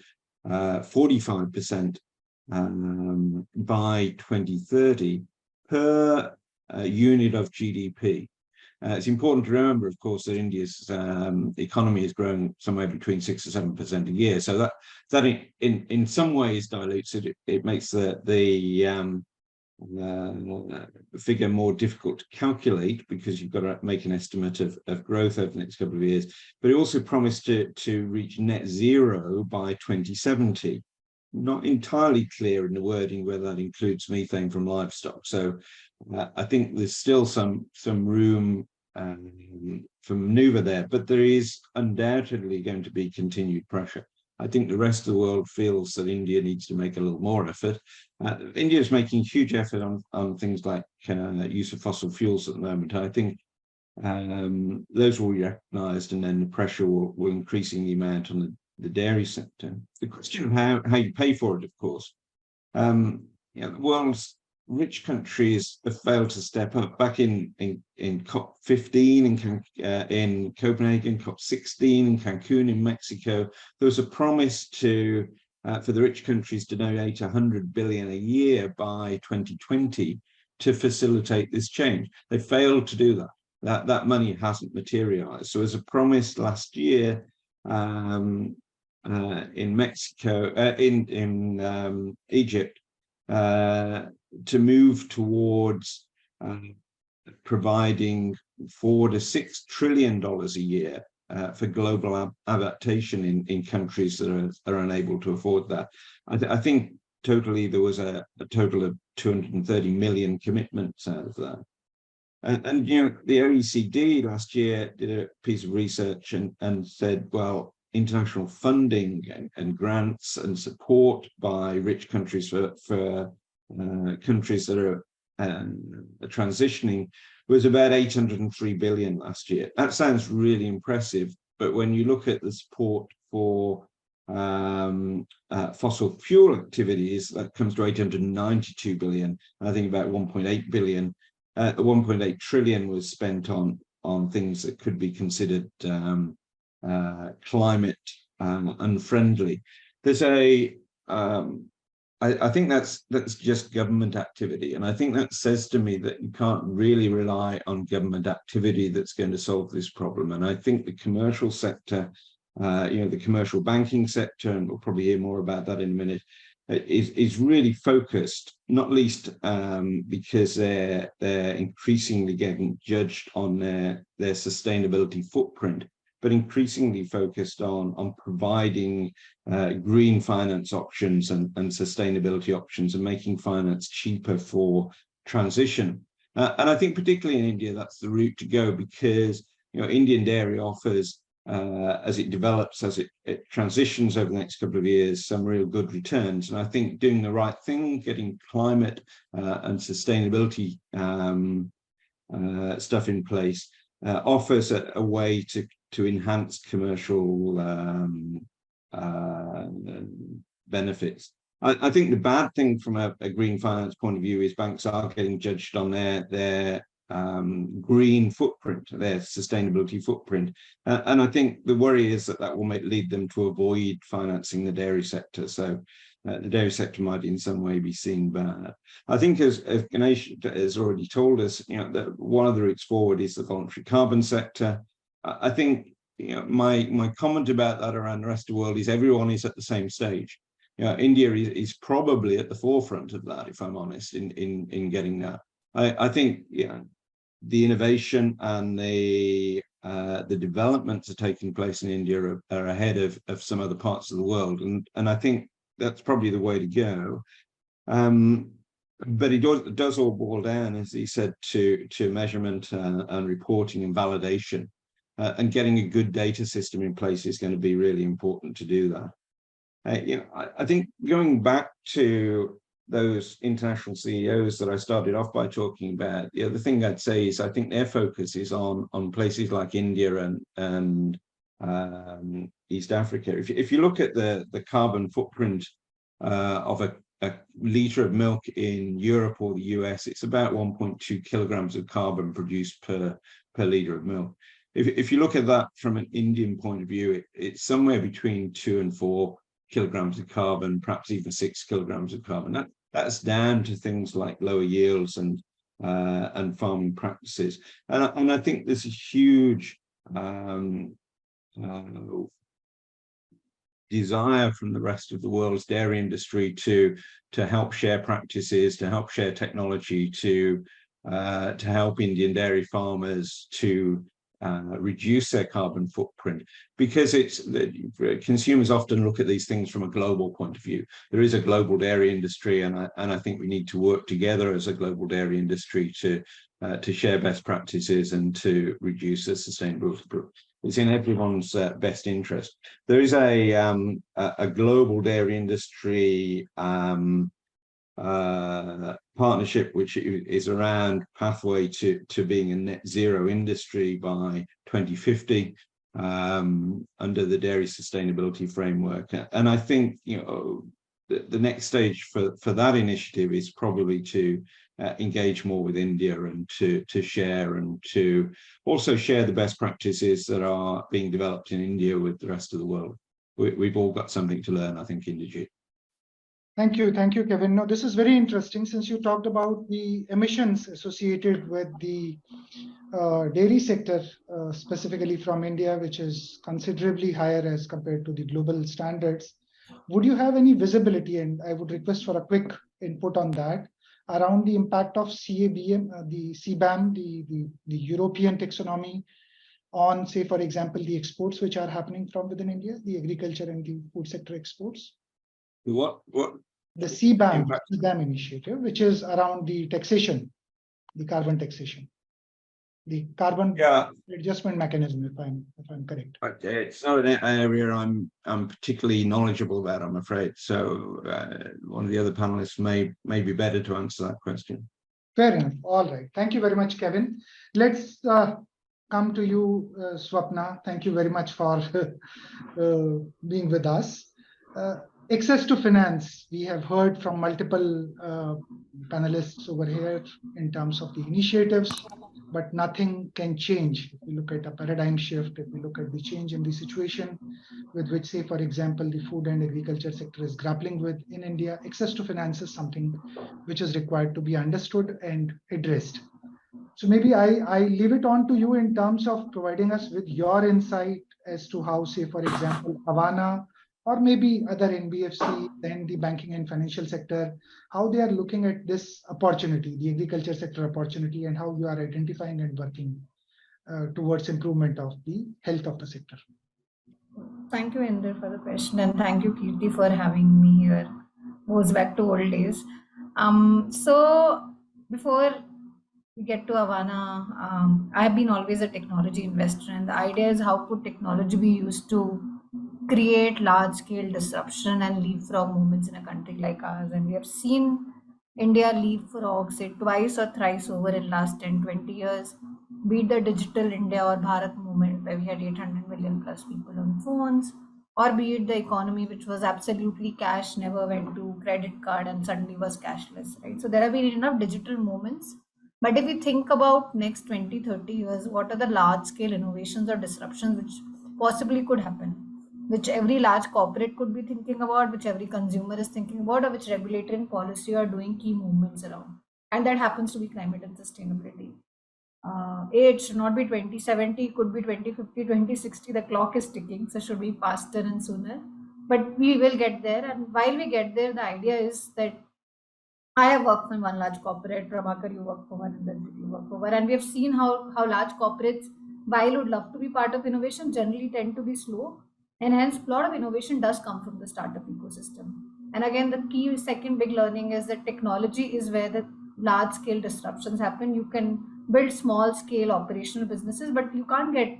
45% by 2030 per unit of GDP. It's important to remember, of course, that India's economy is growing somewhere between 6 or 7% a year. So that in some ways dilutes it. It makes the figure more difficult to calculate, because you've got to make an estimate of growth over the next couple of years. But it also promised to reach net zero by 2070. Not entirely clear in the wording whether that includes methane from livestock. So I think there's still some room for maneuver there, but there is undoubtedly going to be continued pressure. I think the rest of the world feels that India needs to make a little more effort. India is making huge effort on things like use of fossil fuels at the moment. I think those will be recognised, and then the pressure will increasingly mount on the dairy sector. The question of how you pay for it, of course. The world's rich countries have failed to step up. Back in COP15 in Copenhagen, COP16 in Cancun in Mexico, there was a promise to for the rich countries to donate 100 billion a year by 2020 to facilitate this change. They failed to do that. That money hasn't materialized. So as a promise last year in Mexico, in Egypt, to move towards providing $4 to $6 trillion a year for global adaptation in countries that are unable to afford that. I think totally there was a total of 230 million commitments out of that. And the OECD last year did a piece of research and said, well, international funding and grants and support by rich countries for countries that are transitioning was about 803 billion last year. That sounds really impressive, but when you look at the support for fossil fuel activities, that comes to 892 billion. And I think about 1.8 billion, 1.8 trillion was spent on things that could be considered climate unfriendly. There's I think that's just government activity, and I think that says to me that you can't really rely on government activity that's going to solve this problem. And I think the commercial sector, the commercial banking sector, and we'll probably hear more about that in a minute, is really focused, not least because they're increasingly getting judged on their sustainability footprint, but increasingly focused on providing green finance options and sustainability options and making finance cheaper for transition. And I think particularly in India, that's the route to go, because Indian dairy offers as it develops, as it transitions over the next couple of years, some real good returns. And I think doing the right thing, getting climate and sustainability stuff in place offers a way to enhance commercial benefits. I think the bad thing from a green finance point of view is banks are getting judged on their green footprint, their sustainability footprint. And I think the worry is that will lead them to avoid financing the dairy sector. So the dairy sector might in some way be seen bad. I think as Ganesh has already told us, that one of the routes forward is the voluntary carbon sector. I think my comment about that around the rest of the world is everyone is at the same stage. India is probably at the forefront of that, if I'm honest, in getting that. I think the innovation and the developments are taking place in India are ahead of some other parts of the world, and I think that's probably the way to go. But it does all boil down, as he said, to measurement and reporting and validation, and getting a good data system in place is going to be really important to do that. I think going back to those international CEOs that I started off by talking about, the other thing I'd say is I think their focus is on places like India and East Africa. If you look at the carbon footprint of a litre of milk in Europe or the US, it's about 1.2 kilograms of carbon produced per litre of milk. If you look at that from an Indian point of view, it's somewhere between 2 and 4 kilograms of carbon, perhaps even 6 kilograms of carbon. That's down to things like lower yields and farming practices. And I think there's a huge desire from the rest of the world's dairy industry to help share practices, to help share technology, to help Indian dairy farmers to reduce their carbon footprint, because consumers often look at these things from a global point of view. There is a global dairy industry, and I think we need to work together as a global dairy industry to share best practices and to reduce the sustainability. It's in everyone's best interest. There is a global dairy industry partnership which is around pathway to being a net zero industry by 2050 under the dairy sustainability framework. And I think the next stage for that initiative is probably to engage more with India and to share and to also share the best practices that are being developed in India with the rest of the world. We've all got something to learn, I think, Indrajit. Thank you, Kevin. No, this is very interesting since you talked about the emissions associated with the dairy sector, specifically from India, which is considerably higher as compared to the global standards. Would you have any visibility, and I would request for a quick input on that, around the impact of CBAM, the European taxonomy on, say, for example, the exports which are happening from within India, the agriculture and the food sector exports? What? The CBAM initiative, which is around the taxation, the carbon taxation, the carbon adjustment mechanism, if I'm correct. It's not an area I'm particularly knowledgeable about, I'm afraid. So one of the other panelists may be better to answer that question. Fair enough. All right. Thank you very much, Kevin. Let's come to you, Swapna. Thank you very much for being with us. Access to finance, we have heard from multiple panelists over here in terms of the initiatives, but nothing can change. If we look at a paradigm shift, if we look at the change in the situation with which, say, for example, the food and agriculture sector is grappling with in India, access to finance is something which is required to be understood and addressed. So maybe I leave it on to you in terms of providing us with your insight as to how, say, for example, Havana or maybe other NBFC, then the banking and financial sector, how they are looking at this opportunity, the agriculture sector opportunity, and how you are identifying and working towards improvement of the health of the sector. Thank you, Inder, for the question, and thank you, Kirti, for having me here. Goes back to old days. So before we get to Avana, I have been always a technology investor, and the idea is how could technology be used to create large scale disruption and leapfrog movements in a country like ours. And we have seen India leapfrog, say, twice or thrice over in last 10-20 years, be it the digital India or Bharat movement, where we had 800 million plus people on phones, or be it the economy, which was absolutely cash, never went to credit card and suddenly was cashless, right? So there have been enough digital moments. But if we think about next 20-30 years, what are the large scale innovations or disruptions which possibly could happen, which every large corporate could be thinking about, which every consumer is thinking about, or which regulator and policy are doing key movements around? And that happens to be climate and sustainability. It should not be 2070, could be 2050, 2060. The clock is ticking, so should be faster and sooner. But we will get there. And while we get there, the idea is that I have worked for one large corporate, Prabhakar, you work for one, and then you work for one. And we have seen how large corporates, while would love to be part of innovation, generally tend to be slow. And hence, a lot of innovation does come from the startup ecosystem. And again, the key second big learning is that technology is where the large scale disruptions happen. You can build small scale operational businesses, but you can't get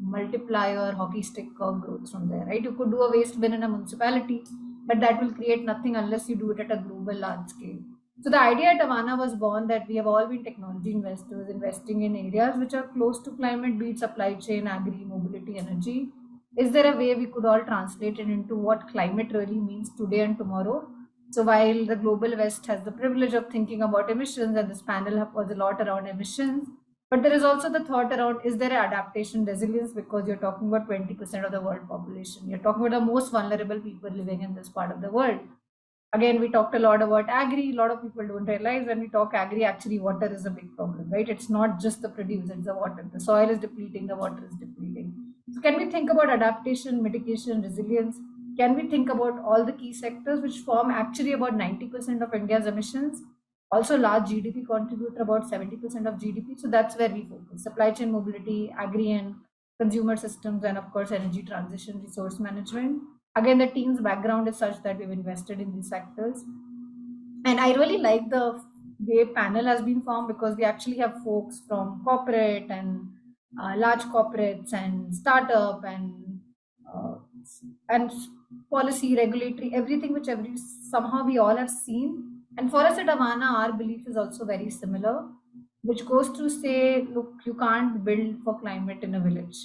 multiplier hockey stick curve growth from there, right? You could do a waste bin in a municipality, but that will create nothing unless you do it at a global large scale. So the idea at Avana was born that we have all been technology investors investing in areas which are close to climate, be it supply chain, agri, mobility, energy. Is there a way we could all translate it into what climate really means today and tomorrow? So while the global West has the privilege of thinking about emissions, and this panel was a lot around emissions, but there is also the thought around, is there an adaptation resilience, because you're talking about 20% of the world population. You're talking about the most vulnerable people living in this part of the world. Again, we talked a lot about agri. A lot of people don't realize when we talk agri, actually water is a big problem, right? It's not just the produce, it's the water. The soil is depleting, the water is depleting. So can we think about adaptation, mitigation, resilience? Can we think about all the key sectors which form actually about 90% of India's emissions? Also, large GDP contributor, about 70% of GDP. So that's where we focus: supply chain mobility, agri and consumer systems, and of course, energy transition, resource management. Again, the team's background is such that we've invested in these sectors. And I really like the way panel has been formed, because we actually have folks from corporate and large corporates and startup uh, and policy, regulatory, everything which somehow we all have seen. And for us at Avana, our belief is also very similar, which goes to say, look, you can't build for climate in a village.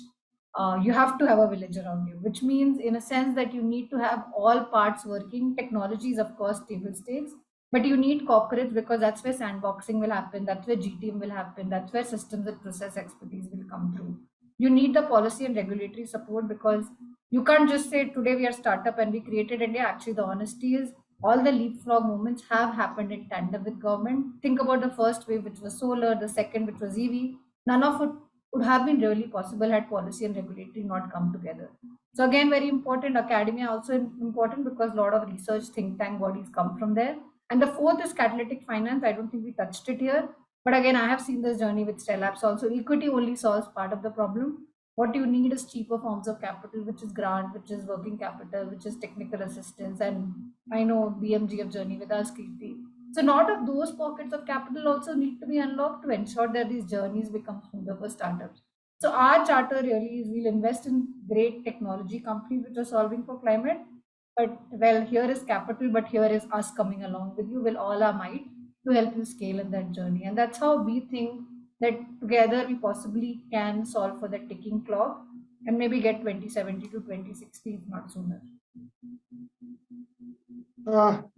You have to have a village around you, which means, in a sense, that you need to have all parts working. Technology is, of course, table stakes, but you need corporates, because that's where sandboxing will happen, that's where GTM will happen, that's where systems and process expertise will come through. You need the policy and regulatory support, because you can't just say today we are startup and we created India. Actually, the honesty is all the leapfrog movements have happened in tandem with government. Think about the first wave, which was solar, the second, which was EV. None of it would have been really possible had policy and regulatory not come together. So again, very important. Academia also important, because a lot of research think tank bodies come from there. And the fourth is catalytic finance. I don't think we touched it here, but again, I have seen this journey with Stellabs also. Equity only solves part of the problem. What you need is cheaper forms of capital, which is grant, which is working capital, which is technical assistance. And I know BMGF journey with us, Kirti. So lot of those pockets of capital also need to be unlocked to ensure that these journeys become smoother for startups. So our charter really is, we'll invest in great technology companies which are solving for climate. But well, here is capital, but here is us coming along with you with all our might to help you scale in that journey. And that's how we think that together we possibly can solve for the ticking clock and maybe get 2070 to 2060, if not sooner.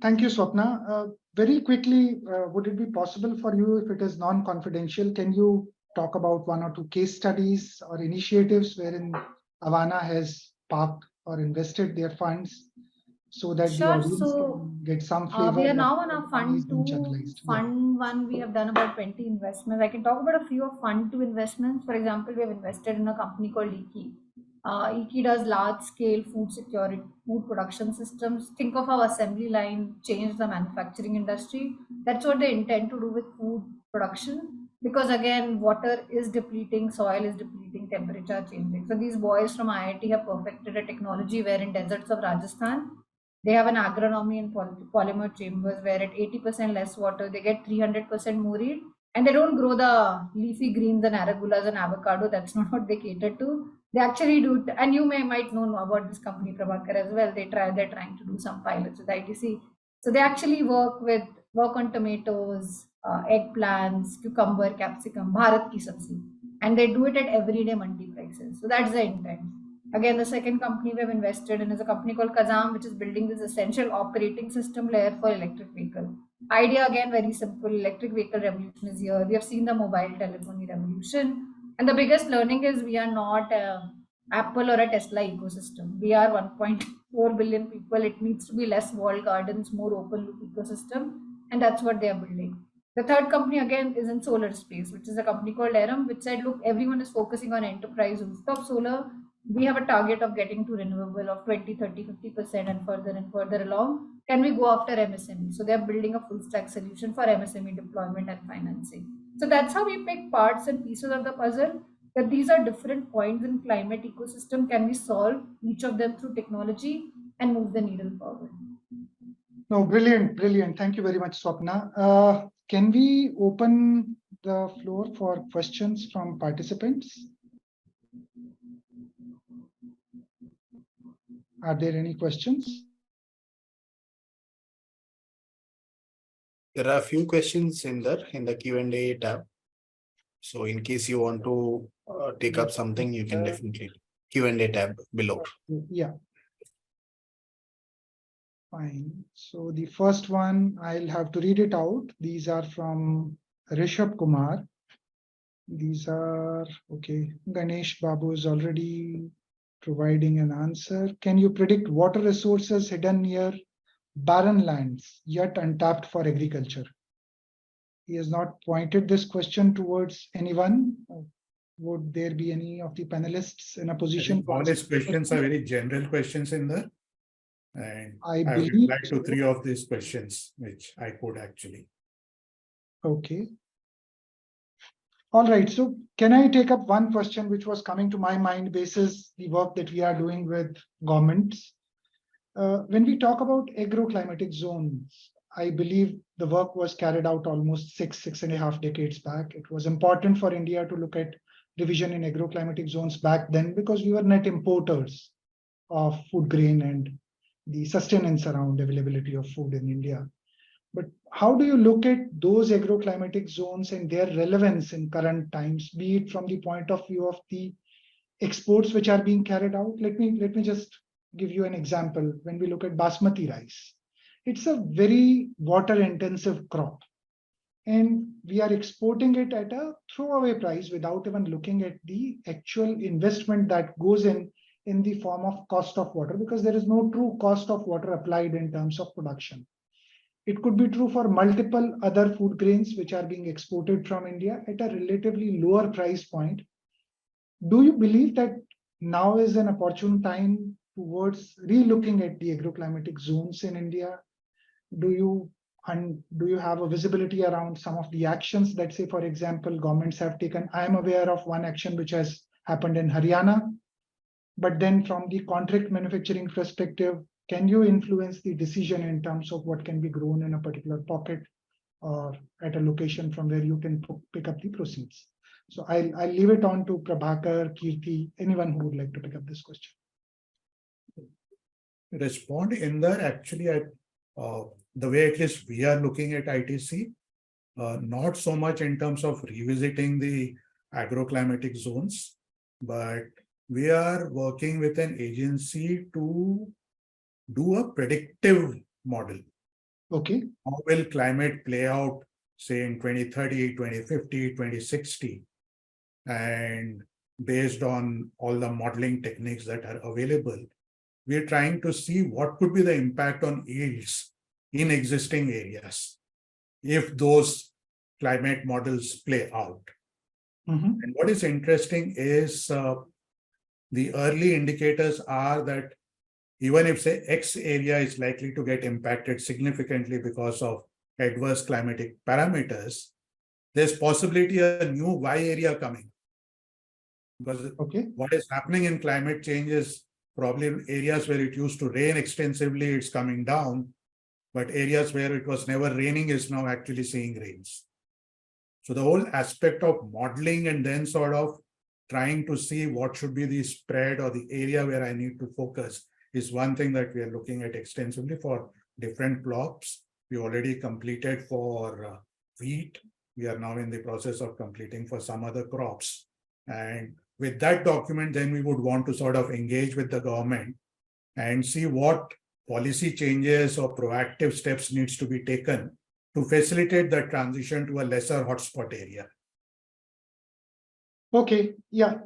Thank you, Swapna. Very quickly, would it be possible for you, if it is non-confidential, can you talk about one or two case studies or initiatives wherein Avana has parked or invested their funds, so that the audience can get some flavor? We are now on our Fund 2. Yeah. Fund 1, we have done about 20 investments. I can talk about a few of Fund 2 investments. For example, we have invested in a company called EKI. EKI does large-scale food security, food production systems. Think of how assembly line changed the manufacturing industry. That's what they intend to do with food production, because again, water is depleting, soil is depleting, temperature changing. So these boys from IIT have perfected a technology where in deserts of Rajasthan, they have an agronomy and polymer chambers where at 80% less water, they get 300% more yield. And they don't grow the leafy greens and arugula and avocado. That's not what they cater to. They actually do, and you might know about this company Prabhakar as well. They're trying to do some pilots with ITC. So they actually work on tomatoes, eggplants, cucumber, capsicum, Bharat ki sabzi, and they do it at everyday mandi prices. So that's the intent. Again, the second company we have invested in is a company called Kazam, which is building this essential operating system layer for electric vehicle. Idea again very simple. Electric vehicle revolution is here. We have seen the mobile telephony revolution, and the biggest learning is we are not Apple or a Tesla ecosystem. We are 1.4 billion people. It needs to be less walled gardens, more open loop ecosystem, and that's what they are building. The third company again is in solar space, which is a company called Aram, which said, look, everyone is focusing on enterprise rooftop solar. We have a target of getting to renewable of 20, 30, 50% and further along. Can we go after MSME? So they're building a full stack solution for MSME deployment and financing. So that's how we pick parts and pieces of the puzzle, that these are different points in climate ecosystem. Can we solve each of them through technology and move the needle forward? No, brilliant. Thank you very much, Swapna. Can we open the floor for questions from participants? Are there any questions? There are a few questions in the Q&A tab. So in case you want to take up something, you can definitely Q&A tab below. Yeah. Fine. So the first one, I'll have to read it out. These are from Rishabh Kumar. These are, okay, Ganesh Babu is already providing an answer. Can you predict water resources hidden near barren lands yet untapped for agriculture? He has not pointed this question towards anyone. Would there be any of the panelists in a position? All these questions are very general questions in there. And I I've believe replied to 3 of these questions, which I could actually. Okay. All right. So can I take up one question which was coming to my mind basis the work that we are doing with governments? When we talk about agroclimatic zones, I believe the work was carried out almost 6.5 decades back. It was important for India to look at division in agroclimatic zones back then because we were net importers of food grain and the sustenance around availability of food in India. But how do you look at those agroclimatic zones and their relevance in current times, be it from the point of view of the exports which are being carried out? Let me just give you an example. When we look at basmati rice, it's a very water intensive crop. And we are exporting it at a throwaway price without even looking at the actual investment that goes in the form of cost of water, because there is no true cost of water applied in terms of production. It could be true for multiple other food grains which are being exported from India at a relatively lower price point. Do you believe that now is an opportune time towards relooking at the agroclimatic zones in India? Do you have a visibility around some of the actions that, say, for example, governments have taken? I am aware of one action which has happened in Haryana. But then from the contract manufacturing perspective, can you influence the decision in terms of what can be grown in a particular pocket or at a location from where you can pick up the proceeds? So I'll leave it on to Prabhakar, Kirti, anyone who would like to pick up this question. Respond in there, actually, the way at least we are looking at ITC, not so much in terms of revisiting the agroclimatic zones, but we are working with an agency to do a predictive model. Okay. How will climate play out, say, in 2030, 2050, 2060? And based on all the modeling techniques that are available, we are trying to see what could be the impact on yields in existing areas if those climate models play out. Mm-hmm. And what is interesting is the early indicators are that even if, say, X area is likely to get impacted significantly because of adverse climatic parameters, there's possibility a new Y area coming. Because what is happening in climate change is probably areas where it used to rain extensively, it's coming down, but areas where it was never raining is now actually seeing rains. So the whole aspect of modeling and then sort of trying to see what should be the spread or the area where I need to focus is one thing that we are looking at extensively for different crops. We already completed for wheat. We are now in the process of completing for some other crops. And with that document, then we would want to sort of engage with the government and see what policy changes or proactive steps needs to be taken to facilitate that transition to a lesser hotspot area. Okay, yeah.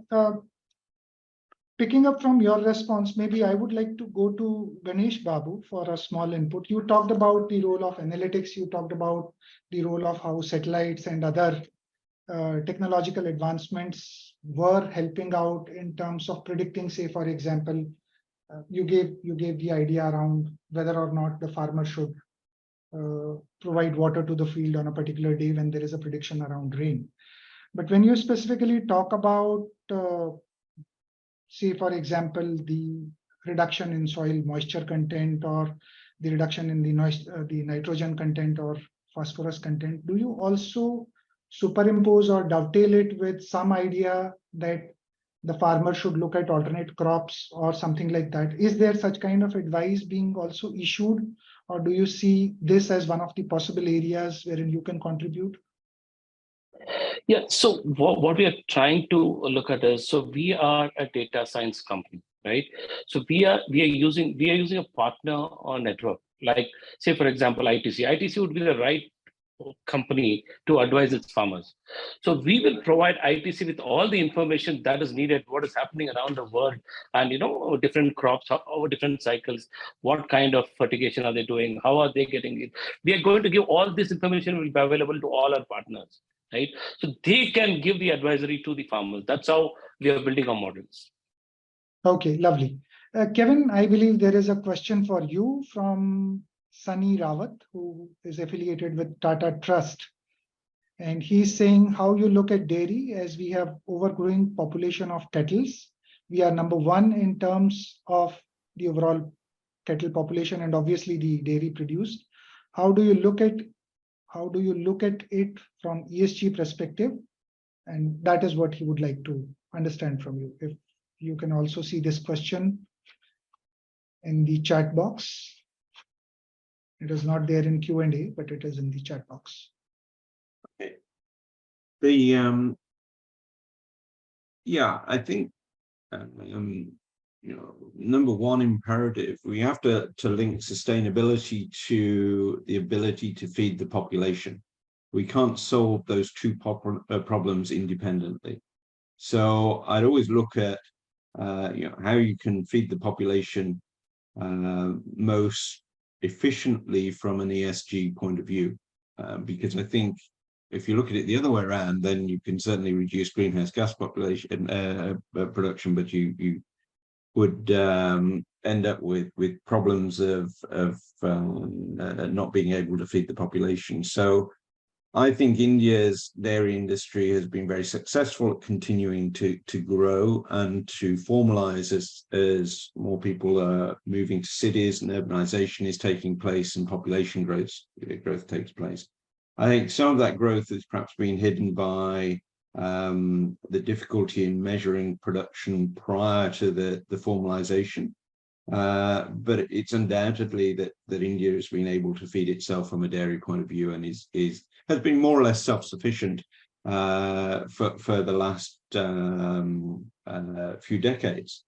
Picking up from your response, maybe I would like to go to Ganesh Babu for a small input. You talked about the role of analytics. You talked about the role of how satellites and other technological advancements were helping out in terms of predicting, say, for example, you gave the idea around whether or not the farmer should provide water to the field on a particular day when there is a prediction around rain. But when you specifically talk about, say, for example, the reduction in soil moisture content or the reduction in the nitrogen content or phosphorus content, do you also superimpose or dovetail it with some idea that the farmer should look at alternate crops or something like that? Is there such kind of advice being also issued, or do you see this as one of the possible areas wherein you can contribute? Yeah, so what we are trying to look at is, so we are a data science company, right? So we are using a partner or network, like say for example ITC. ITC would be the right company to advise its farmers. So we will provide ITC with all the information that is needed, what is happening around the world, and different crops over different cycles, what kind of fertigation are they doing, how are they getting it. We are going to give all this information, will be available to all our partners, right? So they can give the advisory to the farmers. That's how we are building our models. Okay, lovely. Kevin, I believe there is a question for you from Sunny Rawat, who is affiliated with Tata Trust. And he's saying how you look at dairy, as we have overgrowing population of kettles. We are number one in terms of the overall kettle population and obviously the dairy produced. How do you look at it from ESG perspective? And that is what he would like to understand from you. If you can also see this question in the chat box. It is not there in Q&A, but it is in the chat box. Okay. I think number one imperative, we have to link sustainability to the ability to feed the population. We can't solve those two problems independently. So I'd always look at how you can feed the population most efficiently from an ESG point of view, because I think if you look at it the other way around, then you can certainly reduce greenhouse gas population production, but you would end up with problems of not being able to feed the population. So I think India's dairy industry has been very successful at continuing to grow and to formalize as more people are moving to cities and urbanization is taking place and population growth takes place. I think some of that growth has perhaps been hidden by the difficulty in measuring production prior to the formalization. But it's undoubtedly that India has been able to feed itself from a dairy point of view and has been more or less self-sufficient for the last few decades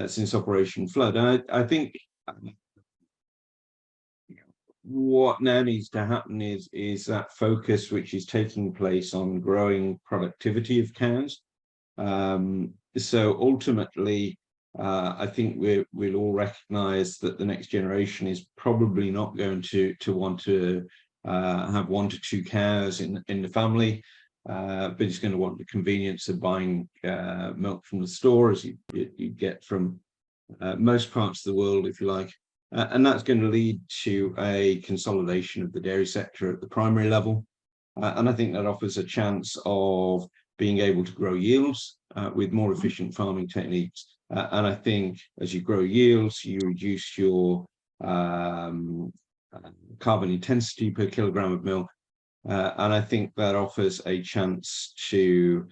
since Operation Flood. And I think what now needs to happen is that focus which is taking place on growing productivity of cows. So ultimately, I think we'll all recognize that the next generation is probably not going to want to have 1 to 2 cows in the family, but it's going to want the convenience of buying milk from the store, as you get from most parts of the world, if you like. And that's going to lead to a consolidation of the dairy sector at the primary level. And I think that offers a chance of being able to grow yields with more efficient farming techniques. And I think as you grow yields, you reduce your carbon intensity per kilogram of milk. And I think that offers a chance to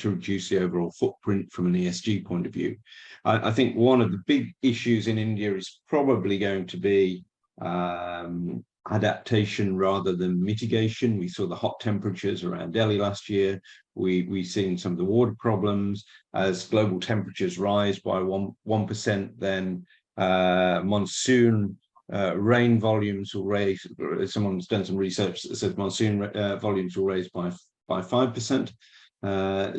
reduce the overall footprint from an ESG point of view. I think one of the big issues in India is probably going to be adaptation rather than mitigation. We saw the hot temperatures around Delhi last year. We've seen some of the water problems. As global temperatures rise by 1%, then monsoon rain volumes will raise. Someone's done some research that says monsoon volumes will raise by 5%.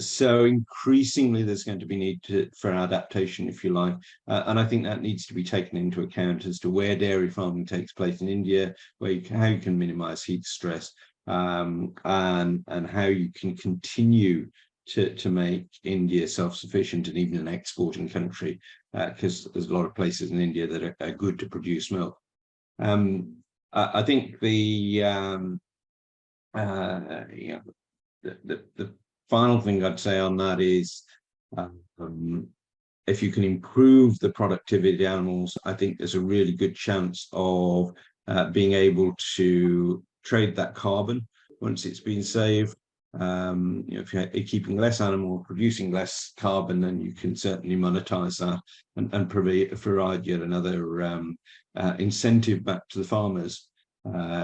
So increasingly, there's going to be need for adaptation, if you like, and I think that needs to be taken into account as to where dairy farming takes place in India, how you can minimise heat stress, and how you can continue to make India self-sufficient and even an exporting country, because there's a lot of places in India that are good to produce milk. I think the final thing I'd say on that is, if you can improve the productivity of animals, I think there's a really good chance of being able to trade that carbon once it's been saved. If you're keeping less animal, producing less carbon, then you can certainly monetize that and provide yet another incentive back to the farmers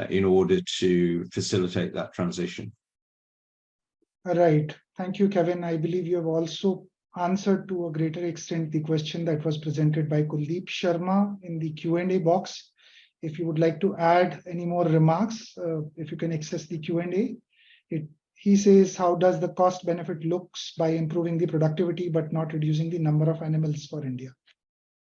in order to facilitate that transition. Right. Thank you, Kevin. I believe you have also answered to a greater extent the question that was presented by Kuldeep Sharma in the Q&A box. If you would like to add any more remarks, if you can access the Q&A. He says, how does the cost benefit looks by improving the productivity but not reducing the number of animals for India?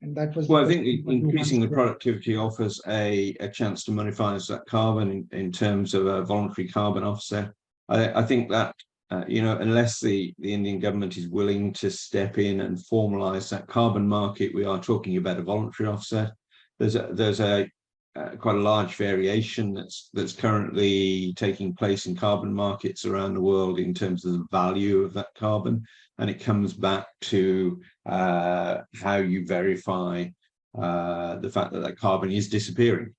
And that was well, I think increasing the productivity offers a chance to monetize that carbon in terms of a voluntary carbon offset. I think that unless the Indian government is willing to step in and formalize that carbon market, we are talking about a voluntary offset. There's quite a large variation that's currently taking place in carbon markets around the world in terms of the value of that carbon, and it comes back to how you verify the fact that carbon is disappearing.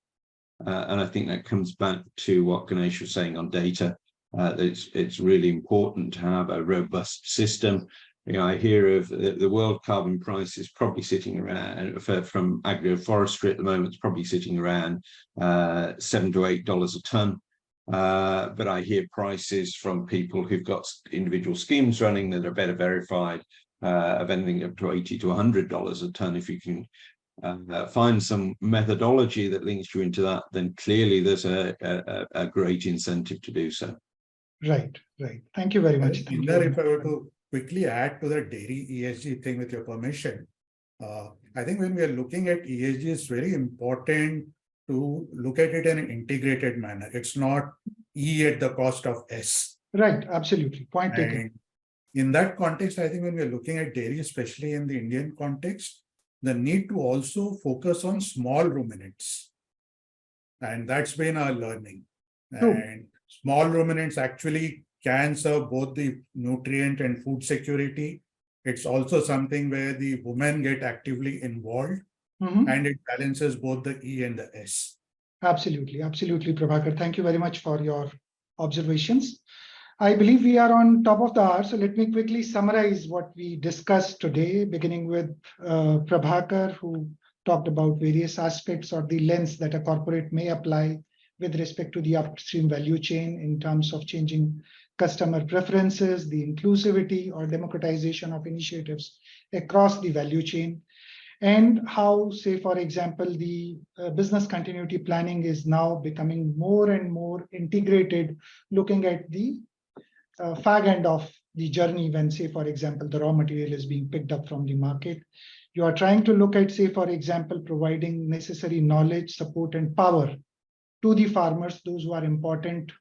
And I think that comes back to what Ganesh was saying on data. It's really important to have a robust system. I hear of the world carbon price is probably sitting around, from agroforestry at the moment, it's probably sitting around $7 to $8 a ton. But I hear prices from people who've got individual schemes running that are better verified, of anything up to $80 to $100 a ton. If you can find some methodology that links you into that, then clearly there's a great incentive to do so. Right. Thank you very much. If I were to quickly add to the dairy ESG thing, with your permission, I think when we are looking at ESG, it's very important to look at it in an integrated manner. It's not E at the cost of S. Right, absolutely. Point taken. In that context, I think when we are looking at dairy, especially in the Indian context, the need to also focus on small ruminants. And that's been our learning. True. And small ruminants actually can serve both the nutrient and food security. It's also something where the women get actively involved, and it balances both the E and the S. Absolutely, Prabhakar. Thank you very much for your observations. I believe we are on top of the hour, so let me quickly summarize what we discussed today, beginning with Prabhakar, who talked about various aspects or the lens that a corporate may apply with respect to the upstream value chain in terms of changing customer preferences, the inclusivity or democratization of initiatives across the value chain, and how, say, for example, the business continuity planning is now becoming more and more integrated, looking at the fag end of the journey when, say, for example, the raw material is being picked up from the market. You are trying to look at, say, for example, providing necessary knowledge, support, and power to the farmers, those who are important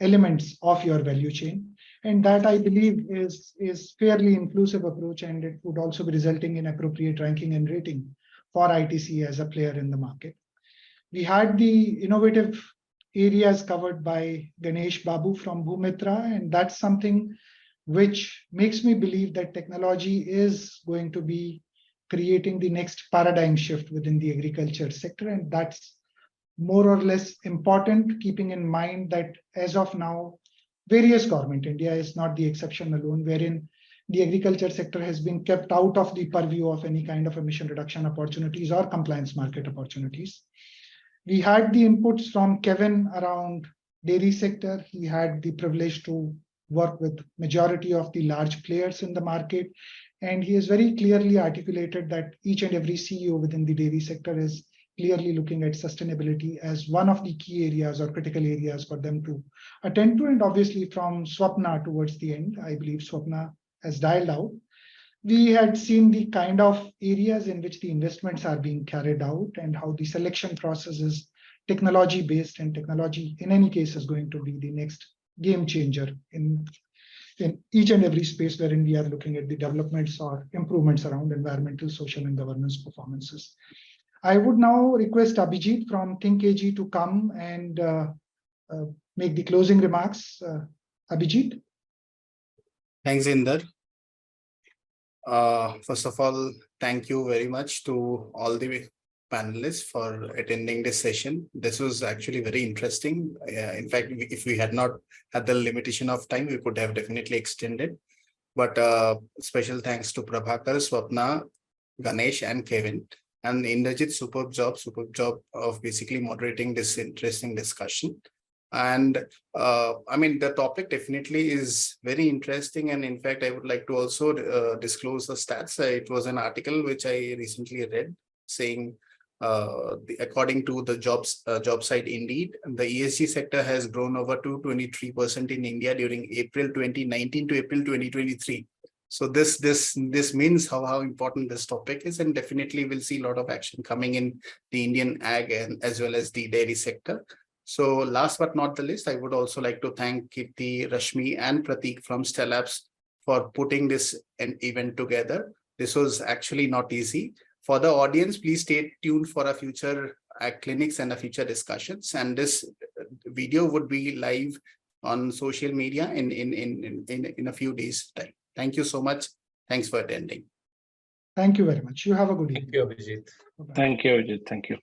elements of your value chain. And that, I believe, is fairly inclusive approach, and it would also be resulting in appropriate ranking and rating for ITC as a player in the market. We had the innovative areas covered by Ganesh Babu from Bhumitra, and that's something which makes me believe that technology is going to be creating the next paradigm shift within the agriculture sector, and that's more or less important, keeping in mind that as of now, various government, India is not the exception alone, wherein the agriculture sector has been kept out of the purview of any kind of emission reduction opportunities or compliance market opportunities. We had the inputs from Kevin around dairy sector. He had the privilege to work with majority of the large players in the market. And he has very clearly articulated that each and every CEO within the dairy sector is clearly looking at sustainability as one of the key areas or critical areas for them to attend to. And obviously from Swapna towards the end, I believe Swapna has dialed out. We had seen the kind of areas in which the investments are being carried out and how the selection process is technology based, and technology in any case is going to be the next game changer in each and every space wherein we are looking at the developments or improvements around environmental, social, and governance performances. I would now request Abhijit from ThinkAG to come and make the closing remarks. Abhijit. Thanks, Inder. First of all, thank you very much to all the panelists for attending this session. This was actually very interesting. In fact, if we had not had the limitation of time, we could have definitely extended. But special thanks to Prabhakar, Swapna, Ganesh, and Kevin. And Inderjit, superb job of basically moderating this interesting discussion. And I mean, the topic definitely is very interesting. And in fact, I would like to also disclose the stats. It was an article which I recently read saying, according to the job site Indeed, the ESG sector has grown over to 23% in India during April 2019 to April 2023. So this means how important this topic is, and definitely we'll see a lot of action coming in the Indian ag and as well as the dairy sector. So last but not the least, I would also like to thank Kirti, Rashmi, and Prateek from Stellabs for putting this event together. This was actually not easy. For the audience, please stay tuned for our future clinics and our future discussions. And this video would be live on social media in a few days' time. Thank you so much. Thanks for attending. Thank you very much. You have a good evening. Thank you, Abhijit. Bye-bye. Thank you, Ajit. Thank you.